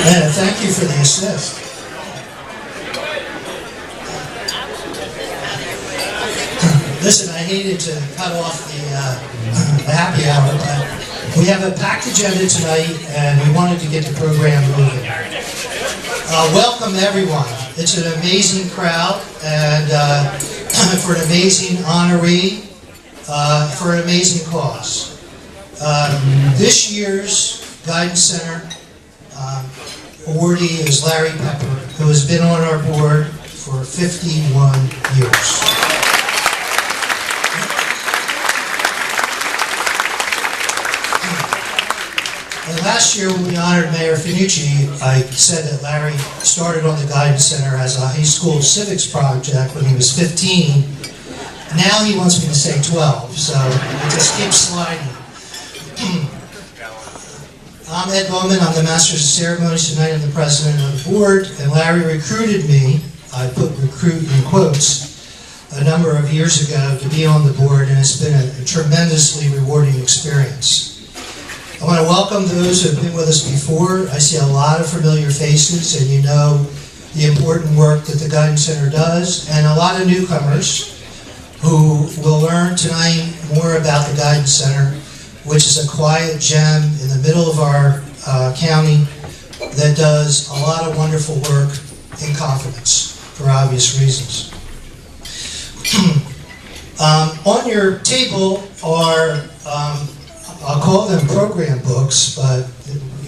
Man, thank you for the assist. Listen, I hated to cut off the happy hour, but we have a packed agenda tonight, and we wanted to get the program moving. Welcome, everyone. It's an amazing crowd, and for an amazing honoree, for an amazing cause. This year's Guidance Center awardee is Larry Pepper, who has been on our board for 51 years. And last year when we honored Mayor Finucci, I said that Larry started on the Guidance Center as a high school civics project when he was 15. Now he wants me to say 12, so it just keeps sliding. I'm Ed Bowman, I'm the Master of Ceremonies tonight, I'm the President of the Board, and Larry recruited me, I put recruit in quotes, a number of years ago to be on the board, and it's been a tremendously rewarding experience. I want to welcome those who have been with us before. I see a lot of familiar faces, and you know the important work that the Guidance Center does, and a lot of newcomers who will learn tonight more about the Guidance Center, which is a quiet gem in the middle of our county that does a lot of wonderful work in confidence for obvious reasons. On your table are I'll call them program books, but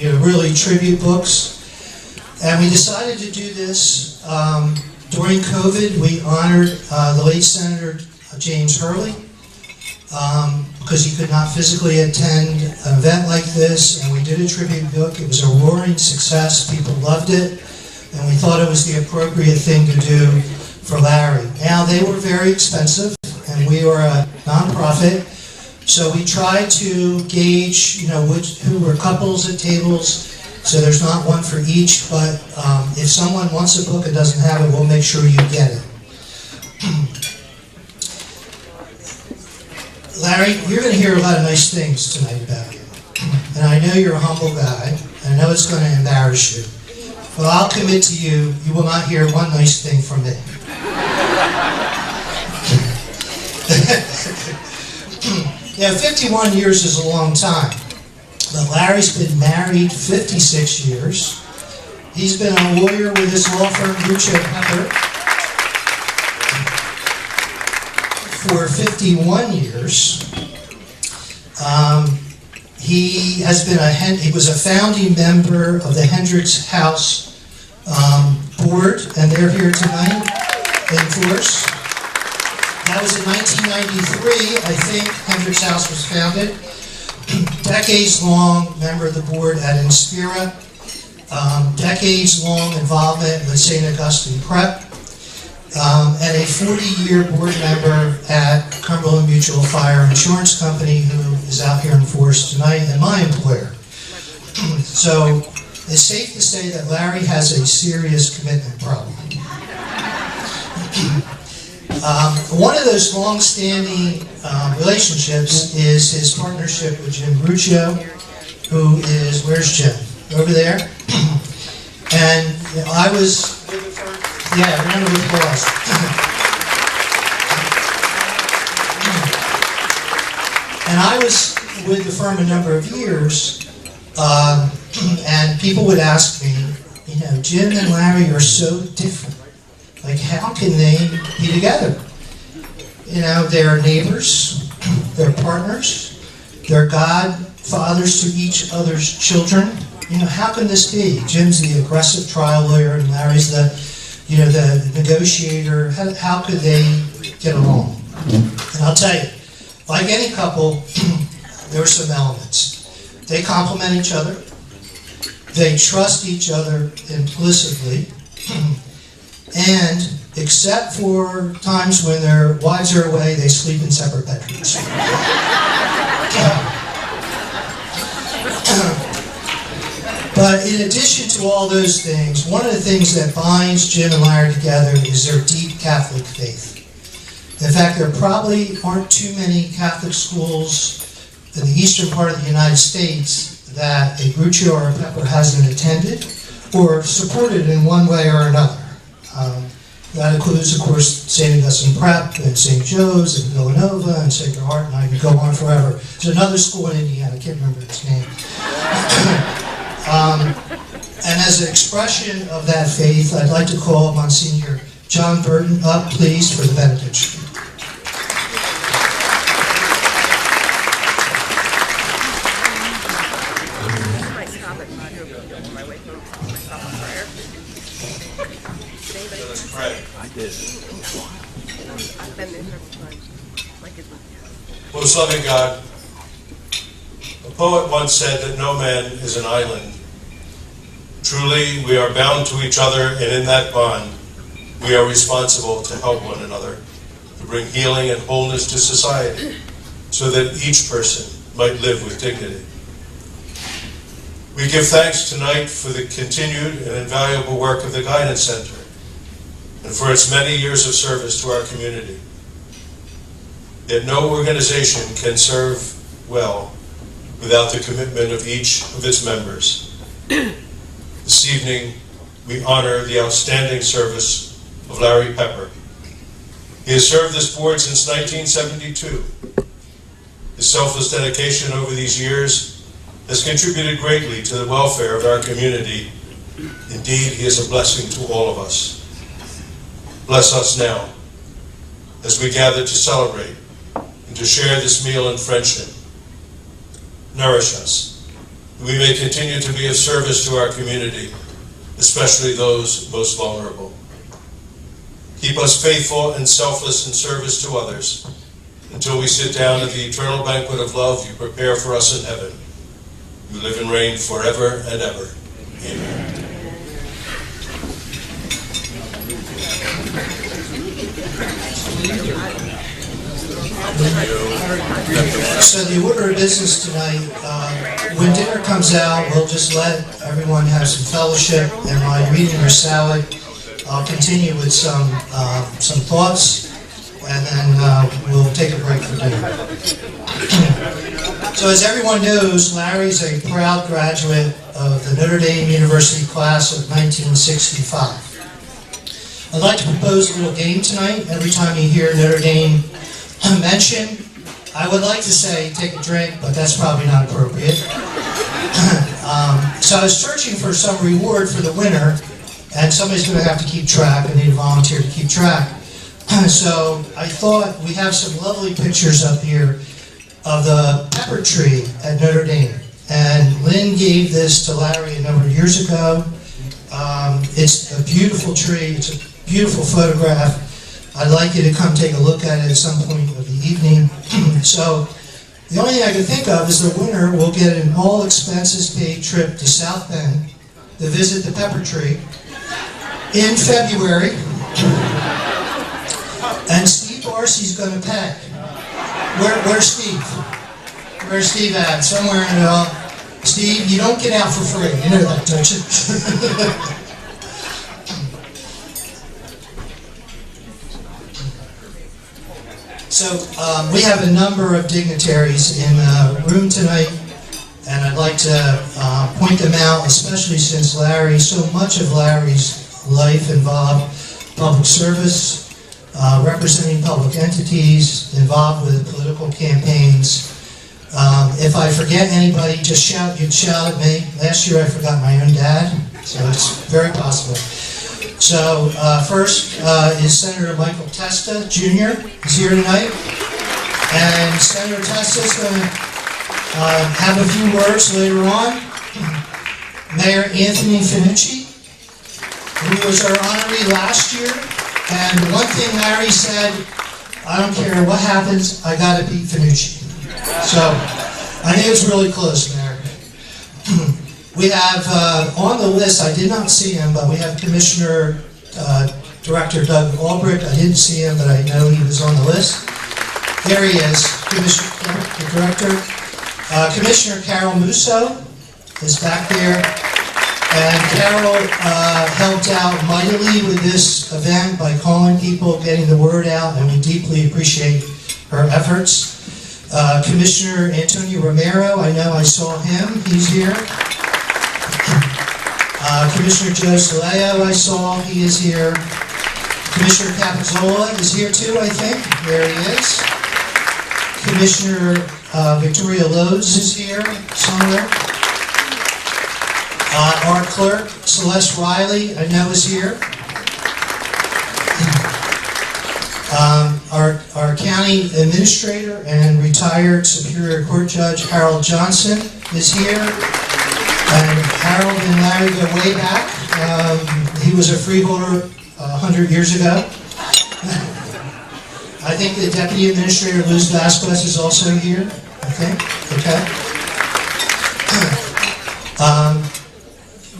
really tribute books. And we decided to do this during COVID. We honored the late Senator James Hurley because he could not physically attend an event like this, and we did a tribute book. It was a roaring success. People loved it, and we thought it was the appropriate thing to do for Larry. Now, they were very expensive, and we were a nonprofit. So we tried to gauge, who were couples at tables, so there's not one for each, but if someone wants a book and doesn't have it, we'll make sure you get it. Larry, you're going to hear a lot of nice things tonight about you. And I know you're a humble guy, and I know it's going to embarrass you. But I'll commit to you, you will not hear one nice thing from me. Yeah, 51 years is a long time, but Larry's been married 56 years. He's been a lawyer with his law firm, Gruccio Pepper, for 51 years. He was a founding member of the Hendricks House board, and they're here tonight in force. That was in 1993, I think, Hendricks House was founded. Decades-long member of the board at Inspira. Decades-long involvement with St. Augustine Prep. And a 40-year board member at Cumberland Mutual Fire Insurance Company, who is out here in force tonight, and my employer. So it's safe to say that Larry has a serious commitment problem. One of those long-standing relationships is his partnership with Jim Gruccio, who is, where's Jim? Over there. And I was, round of applause. And I was with the firm a number of years, and people would ask me, Jim and Larry are so different. Like, how can they be together? They're neighbors, they're partners, they're godfathers to each other's children. How can this be? Jim's the aggressive trial lawyer, and Larry's the negotiator. How could they get along? And I'll tell you, like any couple, there are some elements. They complement each other. They trust each other implicitly. And except for times when their wives are away, they sleep in separate bedrooms. But in addition to all those things, one of the things that binds Jim and Larry together is their deep Catholic faith. In fact, there probably aren't too many Catholic schools in the eastern part of the United States that a Gruccio or a Pepper hasn't attended, or supported in one way or another. That includes, of course, St. Augustine Prep and St. Joe's and Villanova and Sacred Heart, and I can go on forever. There's another school in Indiana, I can't remember its name. And as an expression of that faith, I'd like to call Monsignor John Burton up, please, for the benediction. Most loving God, a poet once said that no man is an island. Truly, we are bound to each other, and in that bond, we are responsible to help one another, to bring healing and wholeness to society, so that each person might live with dignity. We give thanks tonight for the continued and invaluable work of the Guidance Center, and for its many years of service to our community. Yet no organization can serve well without the commitment of each of its members. This evening, we honor the outstanding service of Larry Pepper. He has served this board since 1972. His selfless dedication over these years has contributed greatly to the welfare of our community. Indeed, he is a blessing to all of us. Bless us now as we gather to celebrate and to share this meal in friendship. Nourish us, that we may continue to be of service to our community, especially those most vulnerable. Keep us faithful and selfless in service to others until we sit down at the eternal banquet of love you prepare for us in heaven. You live and reign forever and ever. Amen. So the order of business tonight, when dinner comes out, we'll just let everyone have some fellowship, and while you're eating your salad, I'll continue with some thoughts, and then we'll take a break for dinner. So as everyone knows, Larry's a proud graduate of the Notre Dame University class of 1965. I'd like to propose a little game tonight. Every time you hear Notre Dame mentioned, I would like to say take a drink, but that's probably not appropriate. So I was searching for some reward for the winner, and somebody's going to have to keep track. I need a volunteer to keep track. So I thought we have some lovely pictures up here of the pepper tree at Notre Dame. And Lynn gave this to Larry a number of years ago. It's a beautiful tree. It's a beautiful photograph. I'd like you to come take a look at it at some point of the evening. So the only thing I can think of is the winner will get an all-expenses-paid trip to South Bend to visit the pepper tree in February. And Steve Darcy's going to pay. Where's Steve? Where's Steve at? Somewhere in the... Steve, you don't get out for free. You know that, don't you? So we have a number of dignitaries in the room tonight, and I'd like to point them out, especially since so much of Larry's life involved public service, representing public entities, involved with political campaigns. If I forget anybody, just shout, you'd shout at me. Last year I forgot my own dad, so it's very possible. So first is Senator Michael Testa, Jr. He's here tonight. And Senator Testa is going to have a few words later on. Mayor Anthony Finucci, who was our honoree last year. And one thing Larry said, I don't care what happens, I got to beat Finucci. So I think it's really close, Mayor. We have on the list, I did not see him, but we have Commissioner Director Doug Albrecht. I didn't see him, but I know he was on the list. There he is, Commissioner Director. Commissioner Carol Musso is back there. And Carol helped out mightily with this event by calling people, getting the word out, and we deeply appreciate her efforts. Commissioner Antonio Romero, I know I saw him, he's here. Commissioner Joe Saleo, I saw, he is here. Commissioner Capizzola is here too, I think. There he is. Commissioner Victoria Lodes is here somewhere. Our clerk, Celeste Riley, I know is here. Our county administrator and retired Superior Court Judge Harold Johnson is here. And Harold and Larry go way back. He was a freeholder 100 years ago. I think the Deputy Administrator, Luz Vasquez, is also here, I think. Okay.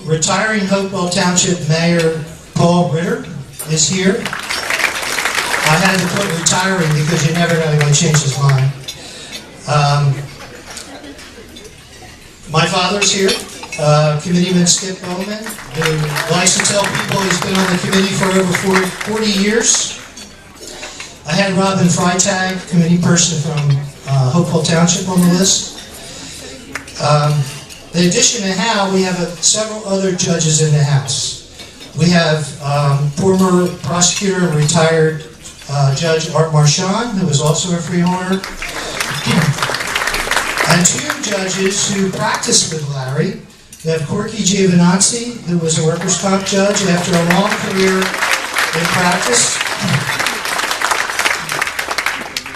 Retiring Hopewell Township Mayor Paul Ritter is here. I had to put retiring because you never know, he might change his mind. My father's here, Committeeman Skip Bowman, who likes to tell people he's been on the committee for over 40 years. I had Robin Freitag, committee person from Hopewell Township, on the list. In addition to Hal, we have several other judges in the House. We have former prosecutor and retired Judge Art Marchand, who is also a freeholder, and two judges who practiced with Larry. We have Corky Giovinazzi, who was a workers' comp judge after a long career in practice,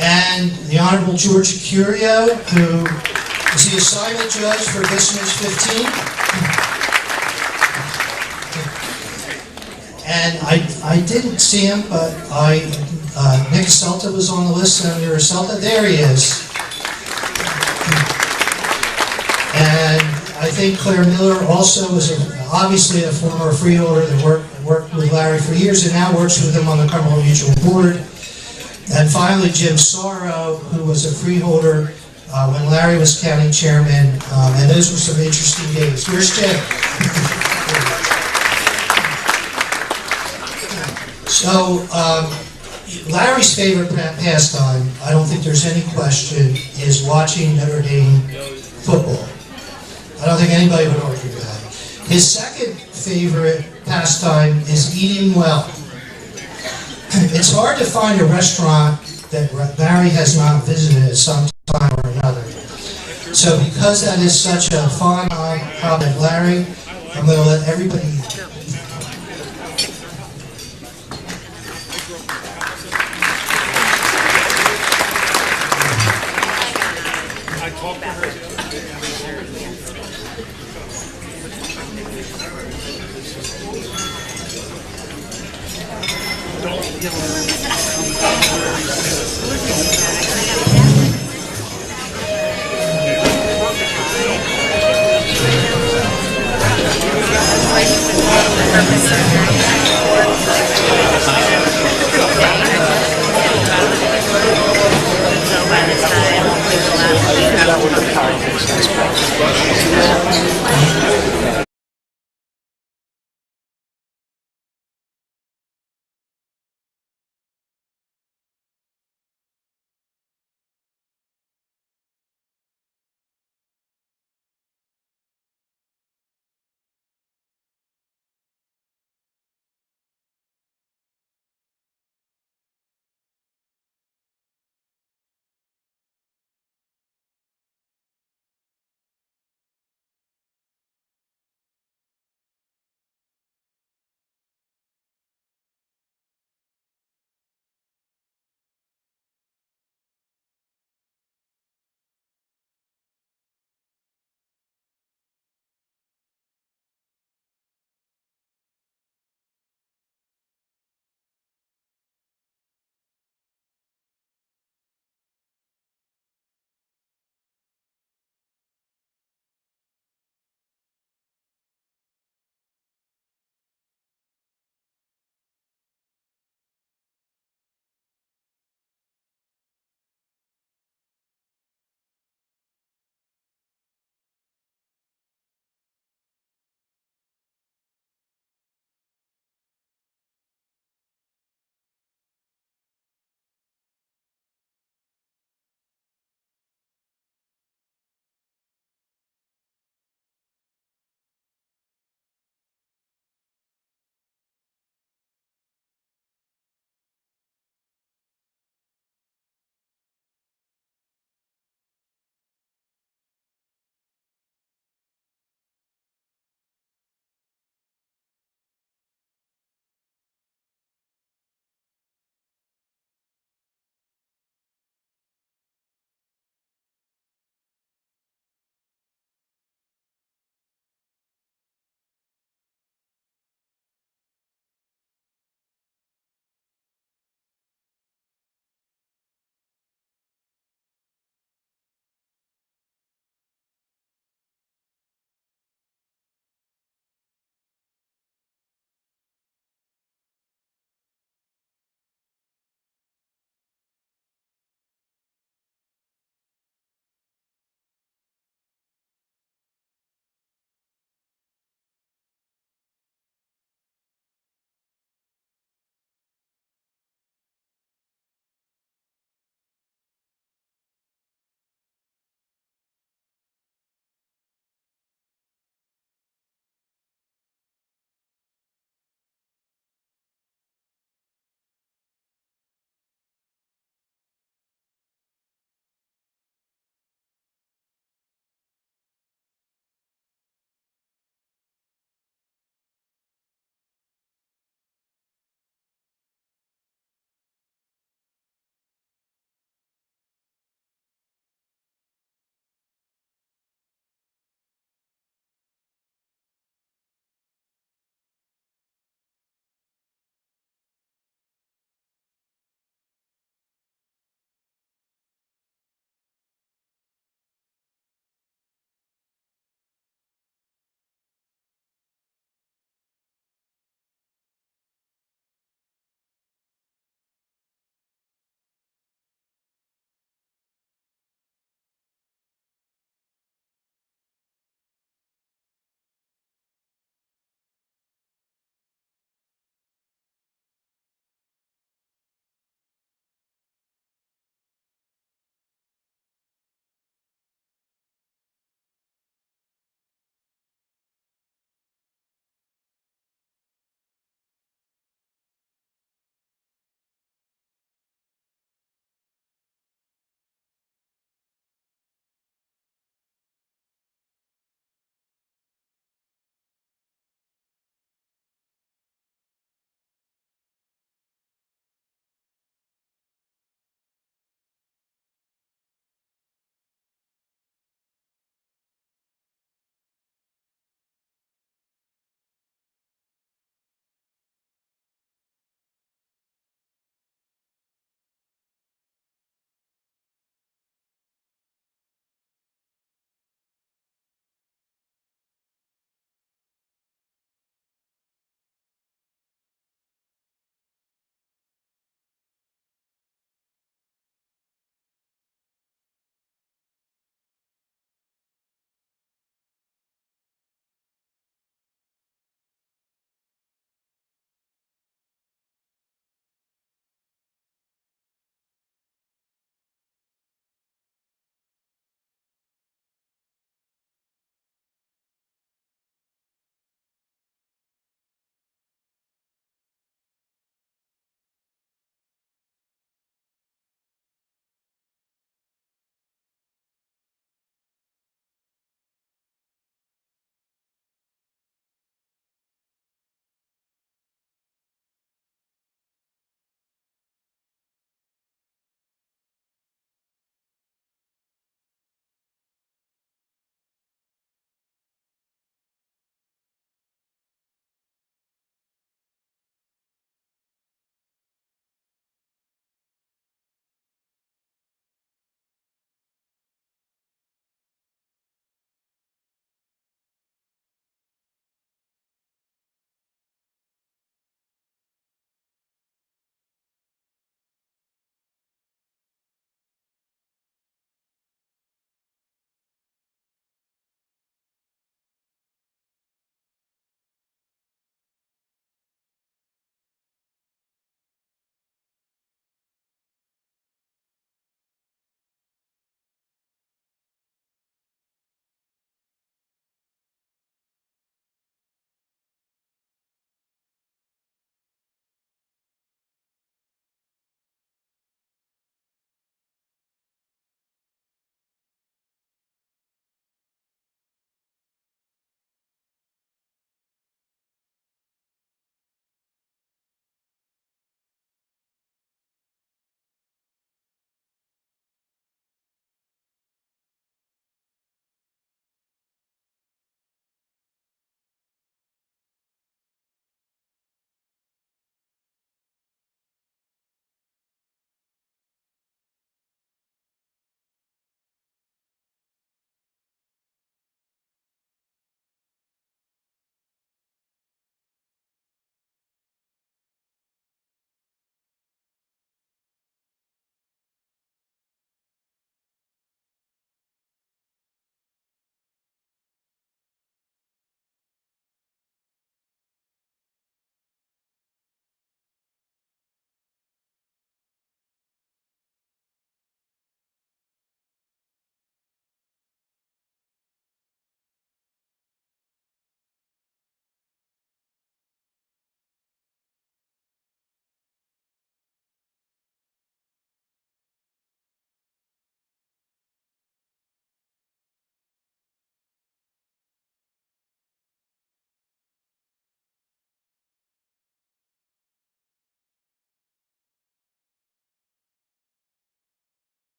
and the Honorable George Curio, who is the assignment judge for Listeners 15. And I didn't see him, but Nick Celta was on the list, Senator Celta. There he is. And I think Claire Miller also was obviously a former freeholder that worked with Larry for years and now works with him on the Cumberland Mutual Board. And finally, Jim Sorrow, who was a freeholder when Larry was county chairman, and those were some interesting days. Where's Jim? So, Larry's favorite pastime, I don't think there's any question, is watching Notre Dame football. I don't think anybody would argue that. His second favorite pastime is eating well. It's hard to find a restaurant that Larry has not visited at some time or another. So because that is such a fond hobby of Larry, I'm going to let everybody eat.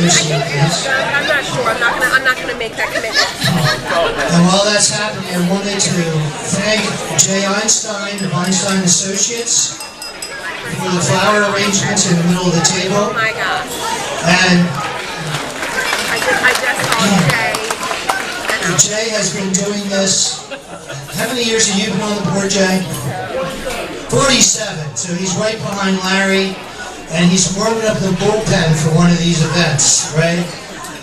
your seat, please. I'm not sure. I'm not gonna make that commitment. And while that's happening, I wanted to thank Jay Einstein of Einstein Associates for the flower arrangements in the middle of the Oh table. my gosh. And I just saw Jay. Jay has been doing this. How many years have you been on the board, Jay? 47. So he's right behind Larry, and he's warming up the bullpen for one of these events, right?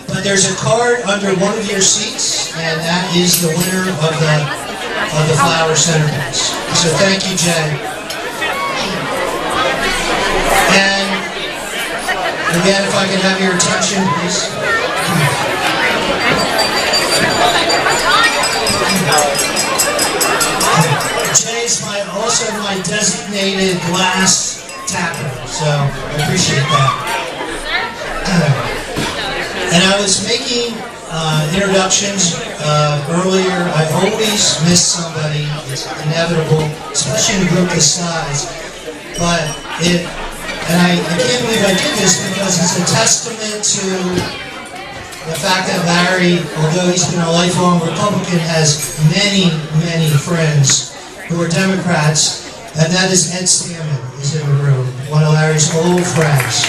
But there's a card under one of your seats, and that is the winner of the flower centerpiece. So thank you, Jay. And again, if I could have your attention, please. Jay's also my designated glass tapper, so I appreciate that. And I was making introductions earlier. I always miss somebody. It's inevitable, especially in a group this size. But I can't believe I did this because it's a testament to the fact that Larry, although he's been a lifelong Republican, has many, many friends who are Democrats, and that is Ed Stammen is in the room, one of Larry's old friends.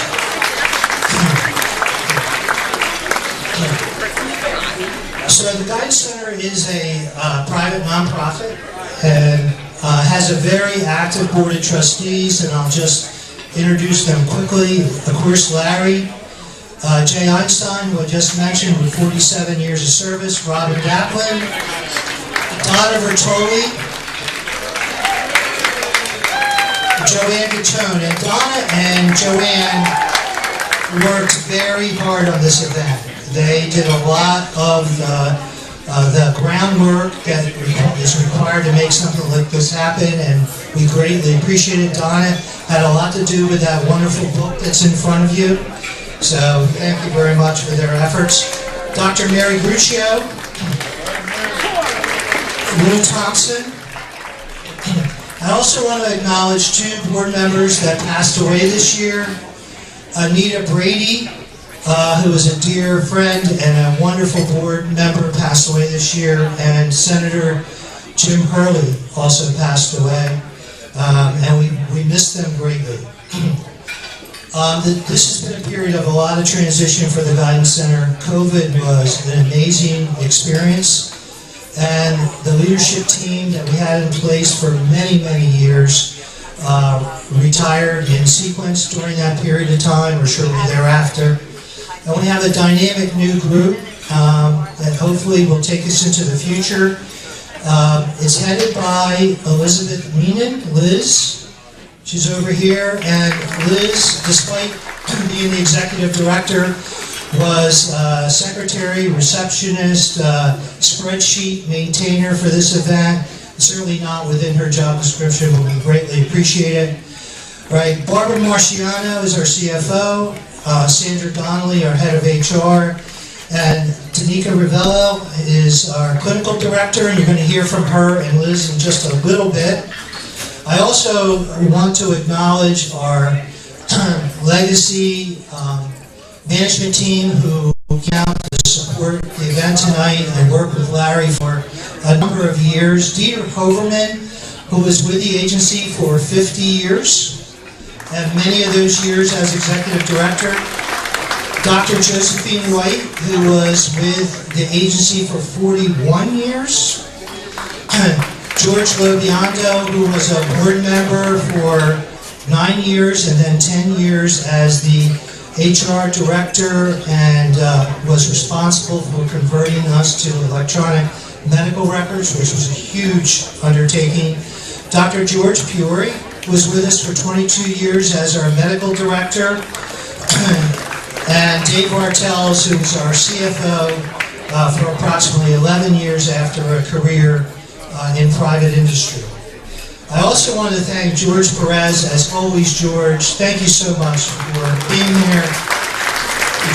So the Guidance Center is a private nonprofit and has a very active board of trustees, and I'll just introduce them quickly. Of course, Larry, Jay Einstein, who I just mentioned, with 47 years of service, Robin Gatlin, Donna Bertoli, Joanne Gatone. And Donna and Joanne worked very hard on this event. They did a lot of the groundwork that is required to make something like this happen, and we greatly appreciate it. Donna had a lot to do with that wonderful book that's in front of you, so thank you very much for their efforts. Dr. Mary Gruccio, Lou Thompson. I also want to acknowledge two board members that passed away this year. Anita Brady, who was a dear friend and a wonderful board member, passed away this year, and Senator Jim Hurley also passed away, and we miss them greatly. This has been a period of a lot of transition for the Guidance Center. COVID was an amazing experience, and the leadership team that we had in place for many, many years retired in sequence during that period of time, or shortly thereafter. And we have a dynamic new group that hopefully will take us into the future. It's headed by Elizabeth Meenan, Liz. She's over here, and Liz, despite being the executive director, was secretary, receptionist, spreadsheet maintainer for this event. Certainly not within her job description, but we greatly appreciate it. Right, Barbara Marciano is our CFO, Sandra Donnelly, our head of HR, and Tanika Ravello is our clinical director, and you're going to hear from her and Liz in just a little bit. I also want to acknowledge our legacy management team who came out to support the event tonight and worked with Larry for a number of years. Dieter Hoverman, who was with the agency for 50 years, and many of those years as executive director. Dr. Josephine White, who was with the agency for 41 years. George Lobiondo, who was a board member for 9 years and then 10 years as the HR director, and was responsible for converting us to electronic medical records, which was a huge undertaking. Dr. George Peory was with us for 22 years as our medical director. And Dave Bartels, who was our CFO for approximately 11 years after a career in private industry. I also want to thank George Perez, as always. George, thank you so much for being here.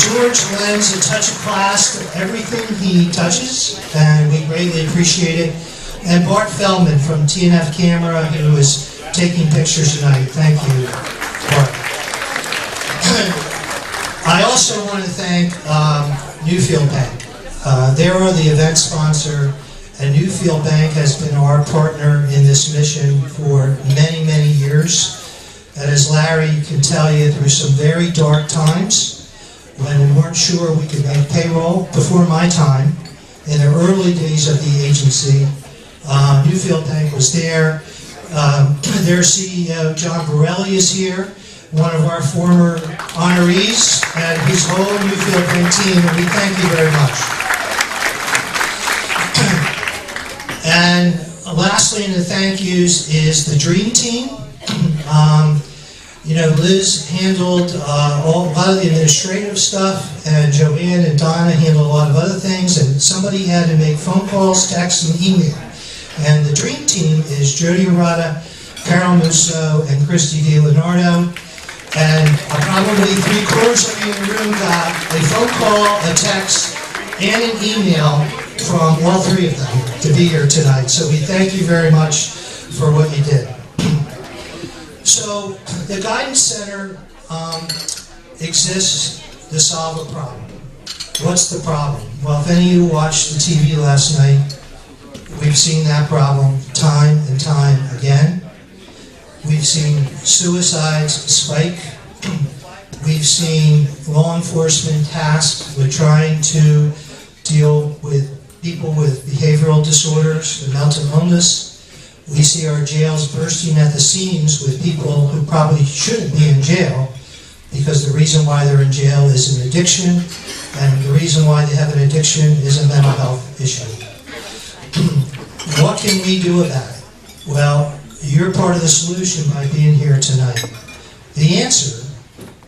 George lends a touch of class to everything he touches, and we greatly appreciate it. And Bart Feldman from TNF Camera, who is taking pictures tonight. Thank you, Bart. I also want to thank Newfield Bank. They are the event sponsor, and Newfield Bank has been our partner in this mission for many, many years. And as Larry can tell you, through some very dark times, when we weren't sure we could make payroll before my time, in the early days of the agency, Newfield Bank was there. Their CEO, John Borelli, is here, one of our former honorees, and his whole Newfield Bank team, and we thank you very much. And lastly in the thank yous is the Dream Team. Liz handled a lot of the administrative stuff, and Joanne and Donna handled a lot of other things, and somebody had to make phone calls, texts, and email. And the Dream Team is Jody Arata, Carol Musso, and Christy DiLeonardo. And probably 3/4 of you in the room got a phone call, a text, and an email from all three of them to be here tonight. So we thank you very much for what you did. So the Guidance Center exists to solve a problem. What's the problem? Well, if any of you watched the TV last night, we've seen that problem time and time again. We've seen suicides spike. We've seen law enforcement tasked with trying to deal with people with behavioral disorders and mental illness. We see our jails bursting at the seams with people who probably shouldn't be in jail, because the reason why they're in jail is an addiction, and the reason why they have an addiction is a mental health issue. What can we do about it? Well, you're part of the solution by being here tonight. The answer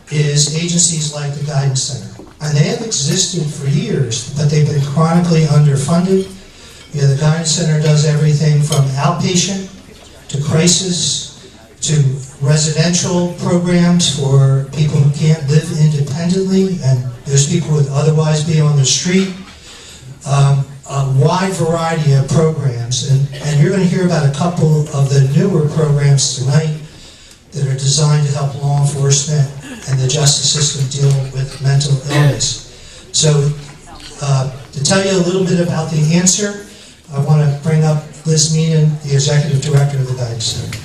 is agencies like the Guidance Center. And they have existed for years, but they've been chronically underfunded. The Guidance Center does everything from outpatient to crisis to residential programs for people who can't live independently, and those people would otherwise be on the street. A wide variety of programs, and you're going to hear about a couple of the newer programs tonight that are designed to help law enforcement and the justice system deal with mental illness. So to tell you a little bit about the answer, I want to bring up Liz Meenan, the Executive Director of the Guidance Center.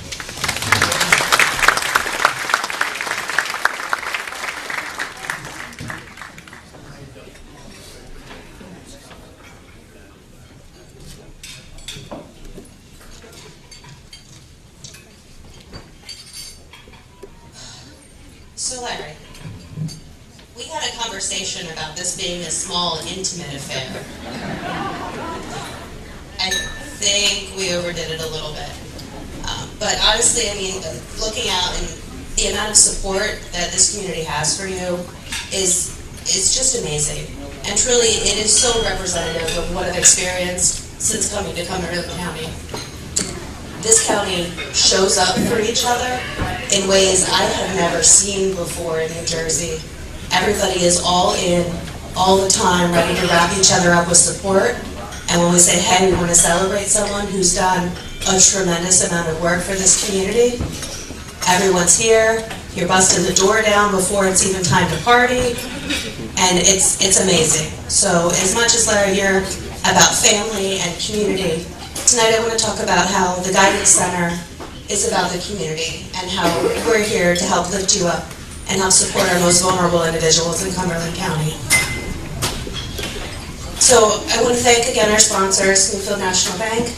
So Larry, we had a conversation about this being a small, intimate affair. I think we overdid it a little bit. But honestly, I mean, looking out and the amount of support that this community has for you is just amazing. And truly, it is so representative of what I've experienced since coming to Cumberland County. This county shows up for each other in ways I have never seen before in New Jersey. Everybody is all in, all the time, ready to wrap each other up with support. And when we say, hey, we want to celebrate someone who's done a tremendous amount of work for this community, everyone's here. You're busting the door down before it's even time to party. And it's amazing. So as much as Larry, you're about family and community, tonight I want to talk about how the Guidance Center is about the community and how we're here to help lift you up and help support our most vulnerable individuals in Cumberland County. So I want to thank again our sponsors, Newfield National Bank.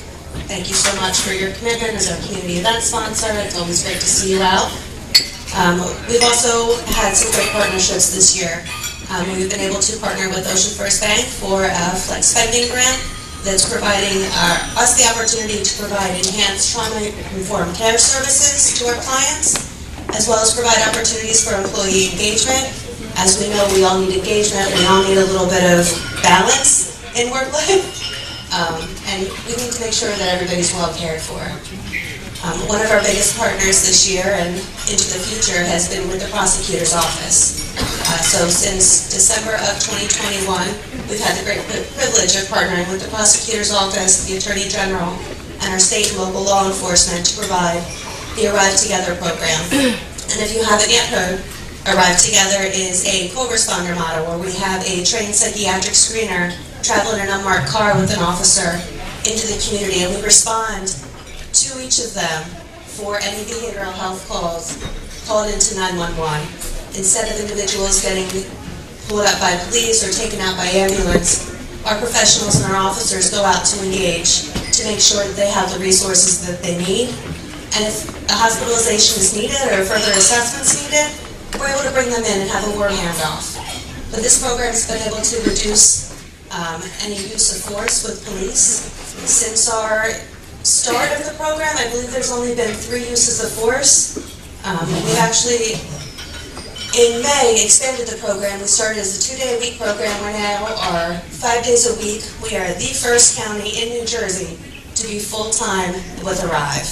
Thank you so much for your commitment as our community event sponsor. It's always great to see you out. We've also had some great partnerships this year. We've been able to partner with Ocean First Bank for a flex spending grant that's providing us the opportunity to provide enhanced trauma-informed care services to our clients, as well as provide opportunities for employee engagement. As we know, we all need engagement. We all need a little bit of balance in work life. And we need to make sure that everybody's well cared for. One of our biggest partners this year and into the future has been with the prosecutor's office. So since December of 2021, we've had the great privilege of partnering with the prosecutor's office, the Attorney General, and our state and local law enforcement to provide the Arrive Together program. And if you haven't yet heard, Arrive Together is a co-responder model where we have a trained psychiatric screener travel in an unmarked car with an officer into the community, and we respond to each of them for any behavioral health calls called into 911. Instead of individuals getting pulled up by police or taken out by ambulance, our professionals and our officers go out to engage to make sure that they have the resources that they need. And if a hospitalization is needed or further assessments needed, we're able to bring them in and have a word handoff. But this program has been able to reduce any use of force with police. Since our start of the program, I believe there's only been 3 uses of force. We've actually, in May, expanded the program. We started as a 2-day-a-week program. We now are 5 days a week. We are the first county in New Jersey to be full-time with Arrive.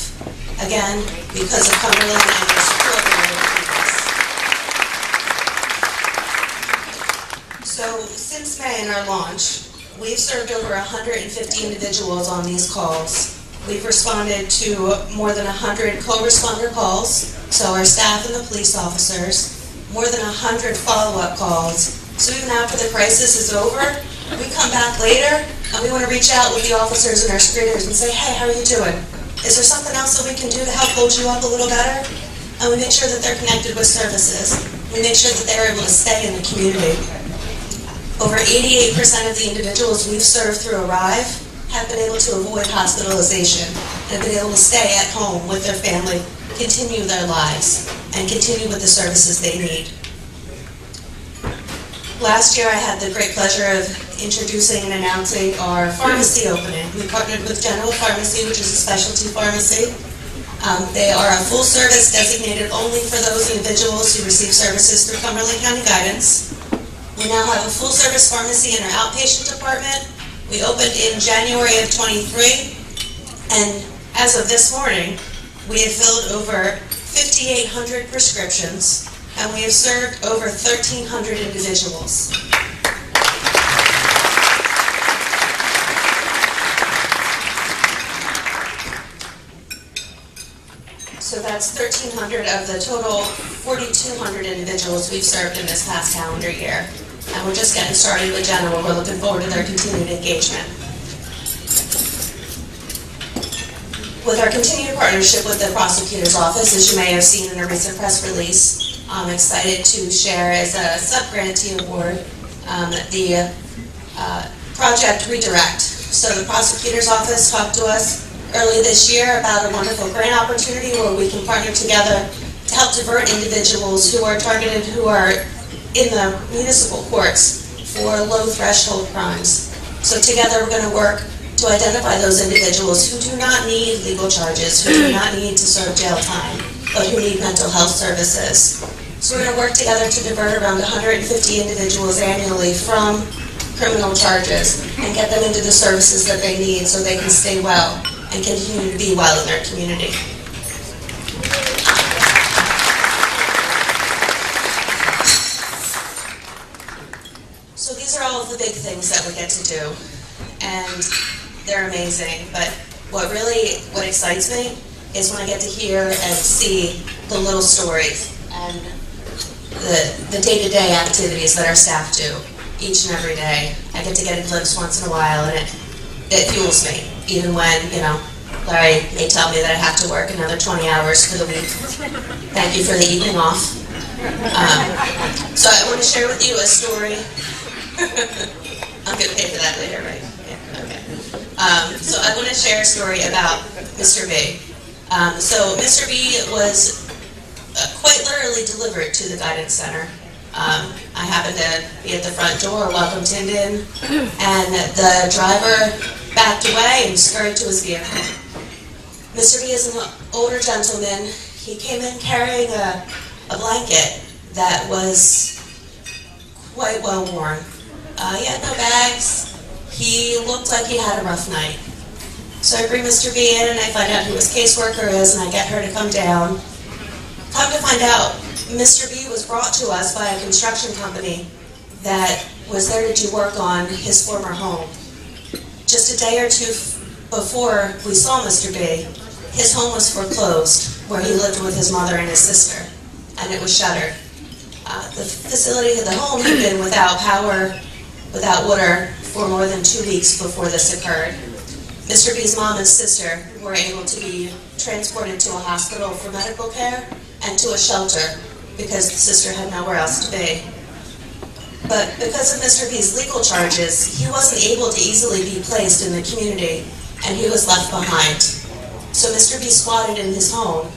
Again, because of Cumberland and your support. So since May and our launch, we've served over 150 individuals on these calls. We've responded to more than 100 co-responder calls, so our staff and the police officers, more than 100 follow-up calls. So even after the crisis is over, we come back later and we want to reach out with the officers and our screeners and say, hey, how are you doing? Is there something else that we can do to help hold you up a little better? And we make sure that they're connected with services. We make sure that they're able to stay in the community. Over 88% of the individuals we've served through Arrive have been able to avoid hospitalization and have been able to stay at home with their family, continue their lives, and continue with the services they need. Last year I had the great pleasure of introducing and announcing our pharmacy opening. We partnered with General Pharmacy, which is a specialty pharmacy. They are a full service designated only for those individuals who receive services through Cumberland County Guidance. We now have a full-service pharmacy in our outpatient department. We opened in January of 23, and as of this morning, we have filled over 5,800 prescriptions, and we have served over 1,300 individuals. So that's 1,300 of the total 4,200 individuals we've served in this past calendar year. And we're just getting started with General. We're looking forward to their continued engagement. With our continued partnership with the prosecutor's office, as you may have seen in a recent press release, I'm excited to share as a sub-grantee award the Project Redirect. So the prosecutor's office talked to us early this year about a wonderful grant opportunity where we can partner together to help divert individuals who are targeted, who are in the municipal courts for low threshold crimes. So together we're going to work to identify those individuals who do not need legal charges, who do not need to serve jail time, but who need mental health services. So we're going to work together to divert around 150 individuals annually from criminal charges and get them into the services that they need so they can stay well and continue to be well in their community. So these are all of the big things that we get to do, and they're amazing, but what excites me is when I get to hear and see the little stories and the day-to-day activities that our staff do each and every day. I get to get a glimpse once in a while, and it fuels me, even when, Larry may tell me that I have to work another 20 hours for the week. Thank you for the evening off. So I want to share with you a story. I'm going to pay for that later, right? Yeah, okay. So I want to share a story about Mr. B. So Mr. B was quite literally delivered to the guidance center. I happened to be at the front door, welcomed him in, and the driver backed away and scurried to his vehicle. Mr. B is an older gentleman. He came in carrying a blanket that was quite well worn. He had no bags. He looked like he had a rough night. So I bring Mr. B in and I find out who his caseworker is and I get her to come down. Come to find out, Mr. B was brought to us by a construction company that was there to do work on his former home. Just a day or two before we saw Mr. B, his home was foreclosed, where he lived with his mother and his sister, and it was shuttered. The facility, the home, had been without power, without water for more than 2 weeks before this occurred. Mr. B's mom and sister were able to be transported to a hospital for medical care and to a shelter because the sister had nowhere else to be. But because of Mr. B's legal charges, he wasn't able to easily be placed in the community, and he was left behind. So Mr. B squatted in his home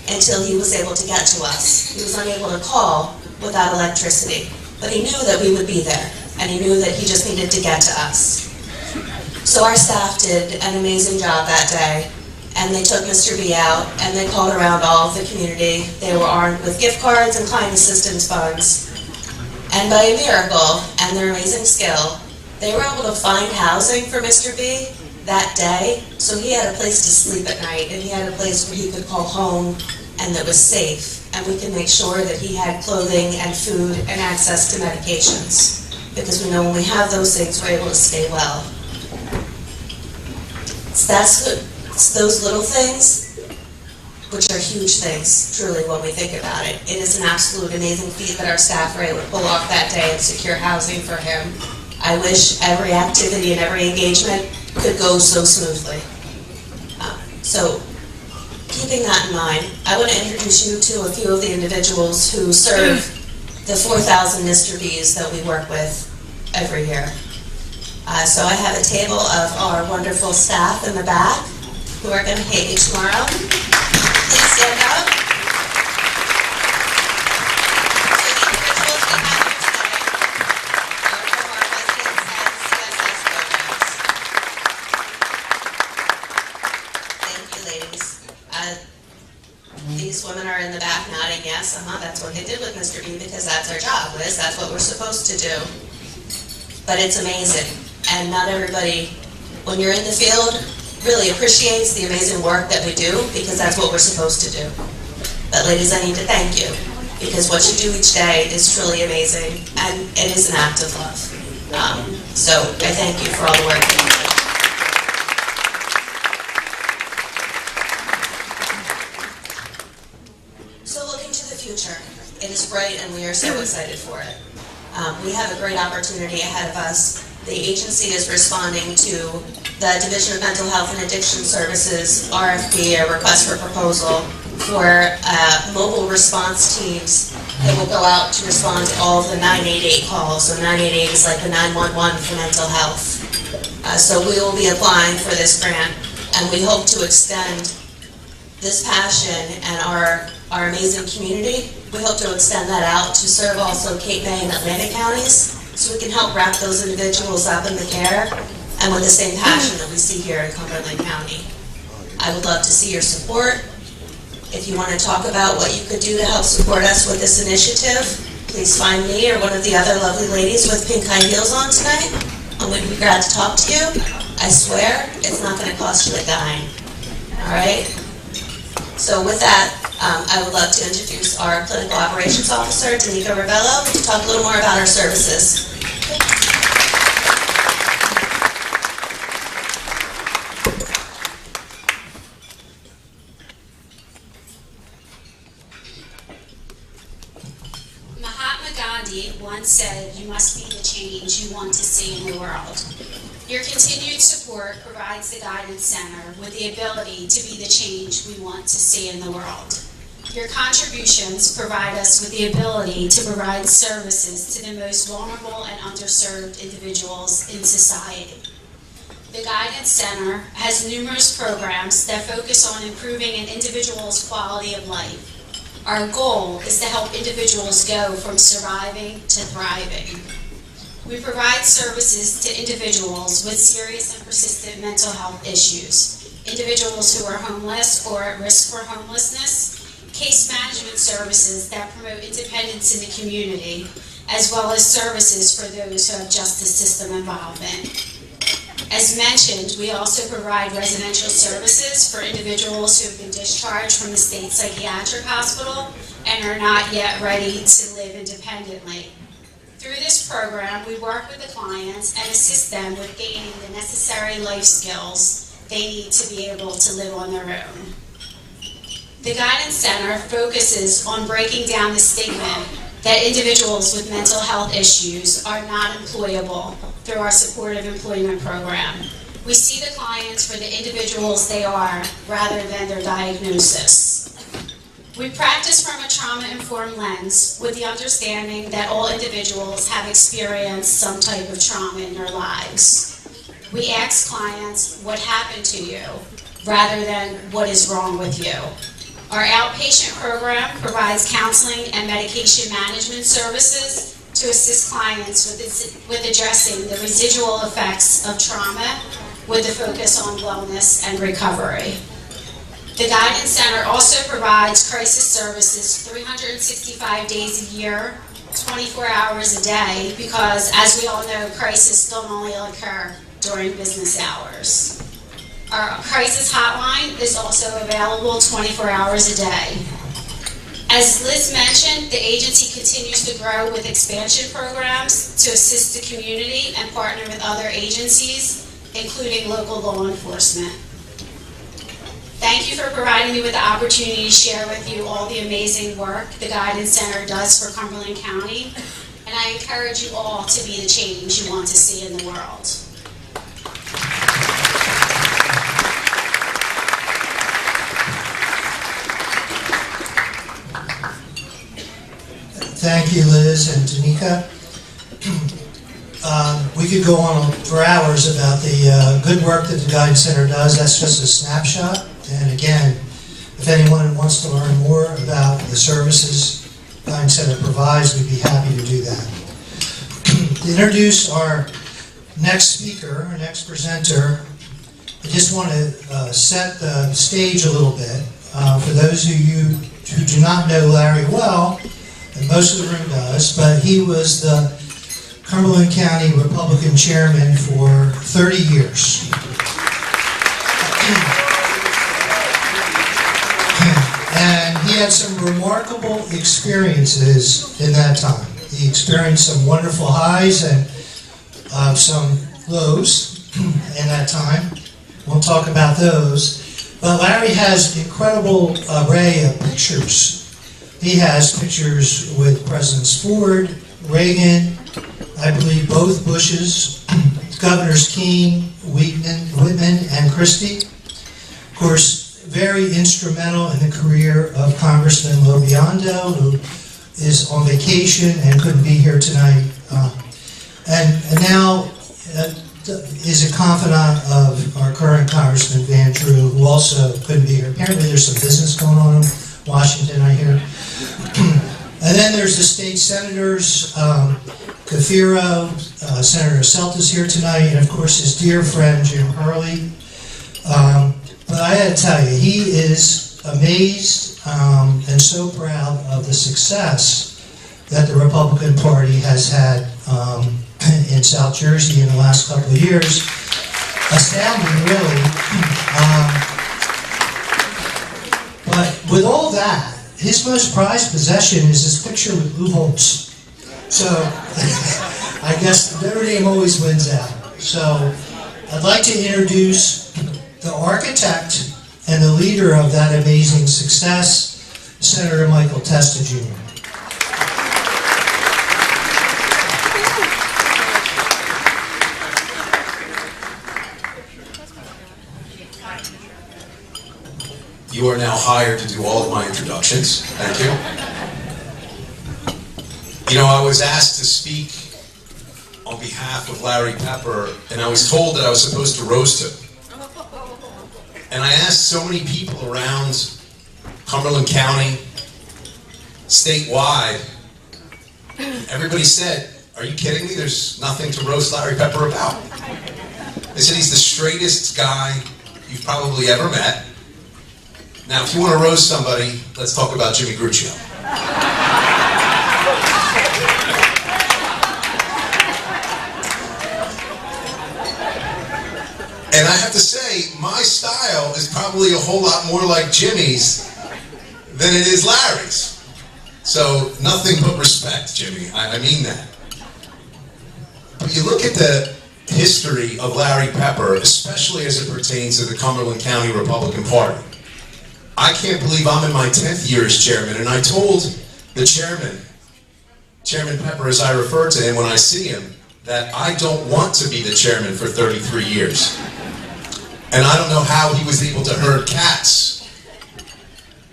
until he was able to get to us. He was unable to call without electricity, but he knew that we would be there, and he knew that he just needed to get to us. So our staff did an amazing job that day, and they took Mr. B out, and they called around all of the community. They were armed with gift cards and client assistance funds. And by a miracle and their amazing skill, they were able to find housing for Mr. B that day, so he had a place to sleep at night, and he had a place where he could call home and that was safe, and we could make sure that he had clothing and food and access to medications, because we know when we have those things, we're able to stay well. It's those little things, which are huge things, truly, when we think about it. It is an absolute amazing feat that our staff were able to pull off that day and secure housing for him. I wish every activity and every engagement could go so smoothly. So, keeping that in mind, I want to introduce you to a few of the individuals who serve the 4,000 Mr. B's that we work with every year. So I have a table of our wonderful staff in the back who are going to hate me tomorrow. Please stand up. So the individuals we have here today are from our residence and CSS programs. Thank you, ladies. These women are in the back nodding yes, that's what they did with Mr. B because that's our job, Liz. That's what we're supposed to do. But it's amazing. And not everybody, when you're in the field, really appreciates the amazing work that we do because that's what we're supposed to do. But ladies, I need to thank you because what you do each day is truly amazing and it is an act of love. So I thank you for all the work that you do. So looking to the future, it is bright and we are so excited for it. We have a great opportunity ahead of us. The agency is responding to the Division of Mental Health and Addiction Services RFP, a request for proposal, for mobile response teams that will go out to respond to all of the 988 calls. So 988 is like the 911 for mental health. So we will be applying for this grant, and we hope to extend this passion and our amazing community. We hope to extend that out to serve also Cape May and Atlantic counties, so we can help wrap those individuals up in the care and with the same passion that we see here in Cumberland County. I would love to see your support. If you want to talk about what you could do to help support us with this initiative, please find me or one of the other lovely ladies with pink high heels on tonight. I'm going to be glad to talk to you. I swear, it's not going to cost you a dime. All right? So with that, I would love to introduce our Clinical Operations Officer, Danica Ravello, to talk a little more about our services. Mahatma Gandhi once said, "You must be the change you want to see in the world." Your continued support provides the Guidance Center with the ability to be the change we want to see in the world. Your contributions provide us with the ability to provide services to the most vulnerable and underserved individuals in society. The Guidance Center has numerous programs that focus on improving an individual's quality of life. Our goal is to help individuals go from surviving to thriving. We provide services to individuals with serious and persistent mental health issues, individuals who are homeless or at risk for homelessness, case management services that promote independence in the community, as well as services for those who have justice system involvement. As mentioned, we also provide residential services for individuals who have been discharged from the state psychiatric hospital and are not yet ready to live independently. Through this program, we work with the clients and assist them with gaining the necessary life skills they need to be able to live on their own. The Guidance Center focuses on breaking down the stigma that individuals with mental health issues are not employable through our supportive employment program. We see the clients for the individuals they are rather than their diagnosis. We practice from a trauma-informed lens with the understanding that all individuals have experienced some type of trauma in their lives. We ask clients, what happened to you, rather than what is wrong with you. Our outpatient program provides counseling and medication management services to assist clients with addressing the residual effects of trauma with a focus on wellness and recovery. The Guidance Center also provides crisis services 365 days a year, 24 hours a day, because as we all know, crises don't only occur during business hours. Our crisis hotline is also available 24 hours a day. As Liz mentioned, the agency continues to grow with expansion programs to assist the community and partner with other agencies, including local law enforcement. Thank you for providing me with the opportunity to share with you all the amazing work the Guidance Center does for Cumberland County, and I encourage you all to be the change you want to see in the world. Thank you, Liz and Danica. We could go on for hours about the good work that the Guidance Center does. That's just a snapshot. And again, if anyone wants to learn more about the services the Guidance Center provides, we'd be happy to do that. To introduce our next speaker, our next presenter, I just want to set the stage a little bit. For those of you who do not know Larry well, and most of the room does, but he was the Cumberland County Republican Chairman for 30 years. And he had some remarkable experiences in that time. He experienced some wonderful highs and some lows in that time. We'll talk about those. But Larry has an incredible array of pictures. He has pictures with Presidents Ford, Reagan, I believe both Bushes, Governors Keene, Whitman, and Christie. Of course, very instrumental in the career of Congressman Lobiondo, who is on vacation and couldn't be here tonight. And now is a confidant of our current Congressman Van Drew, who also couldn't be here. Apparently there's some business going on in Washington, I hear. And then there's the state senators, Cafiro, Senator Selta's here tonight, and of course his dear friend Jim Hurley. But I had to tell you, he is amazed and so proud of the success that the Republican Party has had in South Jersey in the last couple of years. Astounding, really. But with all that, his most prized possession is his picture with Lou Holtz. So I guess Notre Dame always wins out. So I'd like to introduce the architect and the leader of that amazing success, Senator Michael Testa Jr. You are now hired to do all of my introductions. Thank you. You know, I was asked to speak on behalf of Larry Pepper, and I was told that I was supposed to roast him. And I asked so many people around Cumberland County, statewide, everybody said, "Are you kidding me? There's nothing to roast Larry Pepper about." They said he's the straightest guy you've probably ever met. Now, if you want to roast somebody, let's talk about Jimmy Gruccio. And I have to say, my style is probably a whole lot more like Jimmy's than it is Larry's. So, nothing but respect, Jimmy. I mean that. But you look at the history of Larry Pepper, especially as it pertains to the Cumberland County Republican Party. I can't believe I'm in my 10th year as chairman, and I told the chairman Chairman Pepper, as I refer to him when I see him, that I don't want to be the chairman for 33 years. And I don't know how he was able to herd cats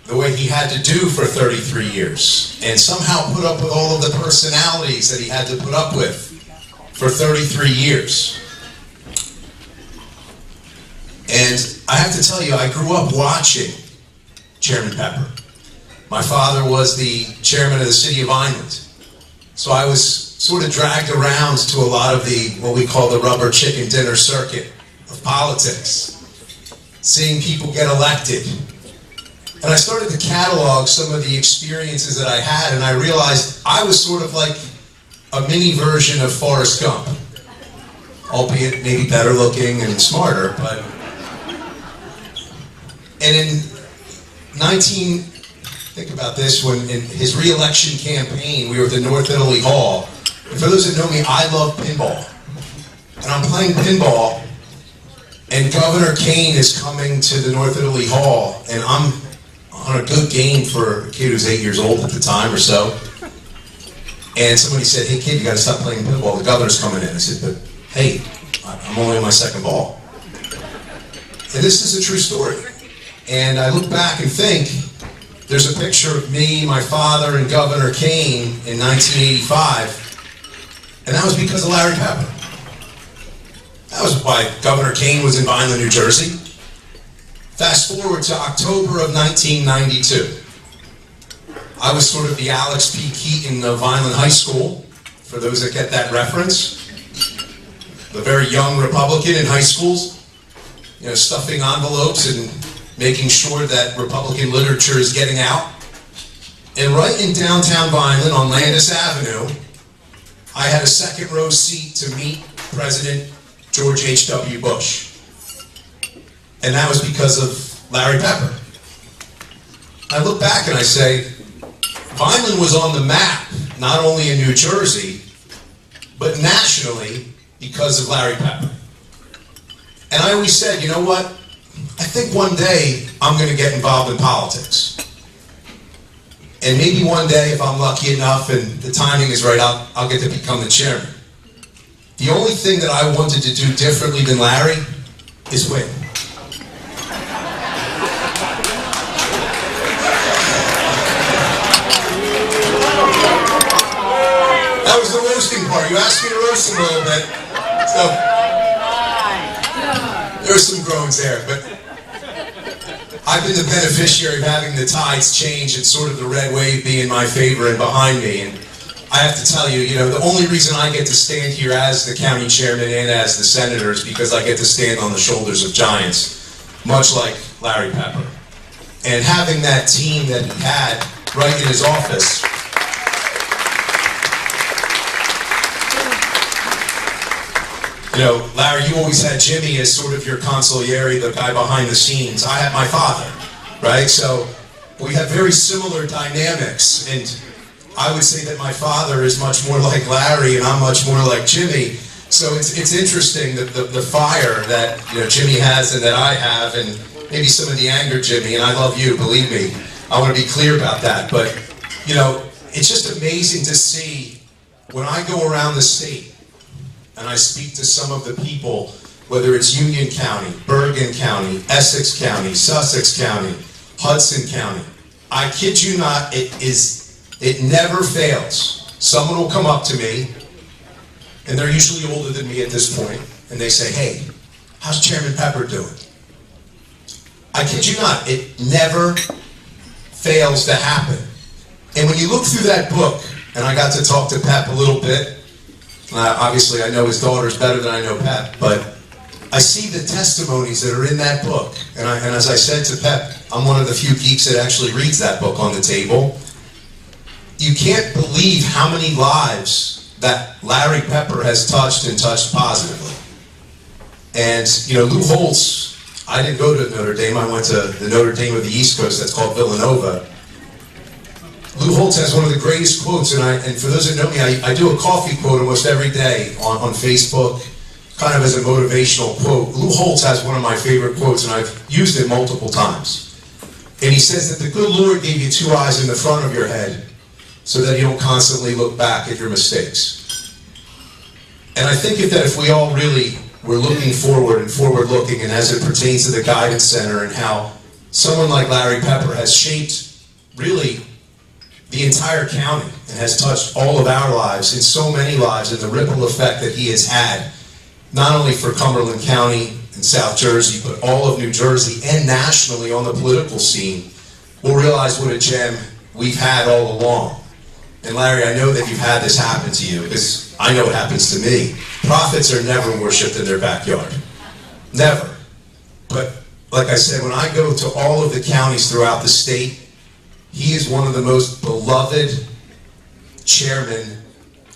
the way he had to do for 33 years, and somehow put up with all of the personalities that he had to put up with for 33 years. And I have to tell you, I grew up watching Chairman Pepper. My father was the chairman of the city of Vineland. So I was sort of dragged around to a lot of the, what we call the rubber chicken dinner circuit of politics, seeing people get elected. And I started to catalog some of the experiences that I had, and I realized I was sort of like a mini version of Forrest Gump, albeit maybe better looking and smarter, but... And in think about this, when in his re-election campaign, we were at the North Italy Hall. And for those that know me, I love pinball. And I'm playing pinball, and Governor Kane is coming to the North Italy Hall, and I'm on a good game for a kid who was 8 years old at the time or so. And somebody said, "Hey kid, you gotta stop playing pinball, the governor's coming in." I said, "But hey, I'm only on my second ball." And this is a true story. And I look back and think, there's a picture of me, my father, and Governor Kane in 1985, and that was because of Larry Pepper. That was why Governor Kane was in Vineland, New Jersey. Fast forward to October of 1992. I was sort of the Alex P. Keaton of Vineland High School, for those that get that reference. The very young Republican in high schools, you know, stuffing envelopes and making sure that Republican literature is getting out. And right in downtown Vineland on Landis Avenue, I had a second row seat to meet President George H.W. Bush. And that was because of Larry Pepper. I look back and I say, Vineland was on the map, not only in New Jersey, but nationally because of Larry Pepper. And I always said, you know what? I think one day I'm going to get involved in politics. And maybe one day, if I'm lucky enough and the timing is right, I'll get to become the chairman. The only thing that I wanted to do differently than Larry is win. That was the roasting part. You asked me to roast him a little bit. So, there was some groans there, but I've been the beneficiary of having the tides change and sort of the red wave be in my favor and behind me. And I have to tell you, you know, the only reason I get to stand here as the county chairman and as the senator is because I get to stand on the shoulders of giants, much like Larry Pepper. And having that team that he had right in his office, you know, Larry, you always had Jimmy as sort of your consigliere, the guy behind the scenes. I had my father, right? So we have very similar dynamics, and I would say that my father is much more like Larry, and I'm much more like Jimmy. So it's interesting that the fire that, you know, Jimmy has and that I have, and maybe some of the anger, Jimmy, and I love you, believe me. I want to be clear about that, but you know, it's just amazing to see when I go around the state. And I speak to some of the people, whether it's Union County, Bergen County, Essex County, Sussex County, Hudson County. I kid you not, it never fails. Someone will come up to me, and they're usually older than me at this point, and they say, "Hey, how's Chairman Pepper doing?" I kid you not, it never fails to happen. And when you look through that book, and I got to talk to Pep a little bit, obviously I know his daughters better than I know Pep, but I see the testimonies that are in that book. And as I said to Pep, I'm one of the few geeks that actually reads that book on the table. You can't believe how many lives that Larry Pepper has touched and touched positively. And, you know, Lou Holtz, I didn't go to Notre Dame, I went to the Notre Dame of the East Coast, that's called Villanova. Lou Holtz has one of the greatest quotes, and for those that know me, I do a coffee quote almost every day on Facebook, kind of as a motivational quote. Lou Holtz has one of my favorite quotes, and I've used it multiple times. And he says that the good Lord gave you two eyes in the front of your head so that you don't constantly look back at your mistakes. And I think that if we all really were looking forward and forward-looking, and as it pertains to the Guidance Center and how someone like Larry Pepper has shaped really the entire county and has touched all of our lives and so many lives, and the ripple effect that he has had, not only for Cumberland County and South Jersey, but all of New Jersey and nationally on the political scene, we'll realize what a gem we've had all along. And Larry, I know that you've had this happen to you, because I know it happens to me. Prophets are never worshipped in their backyard. Never. But like I said, when I go to all of the counties throughout the state, he is one of the most beloved chairmen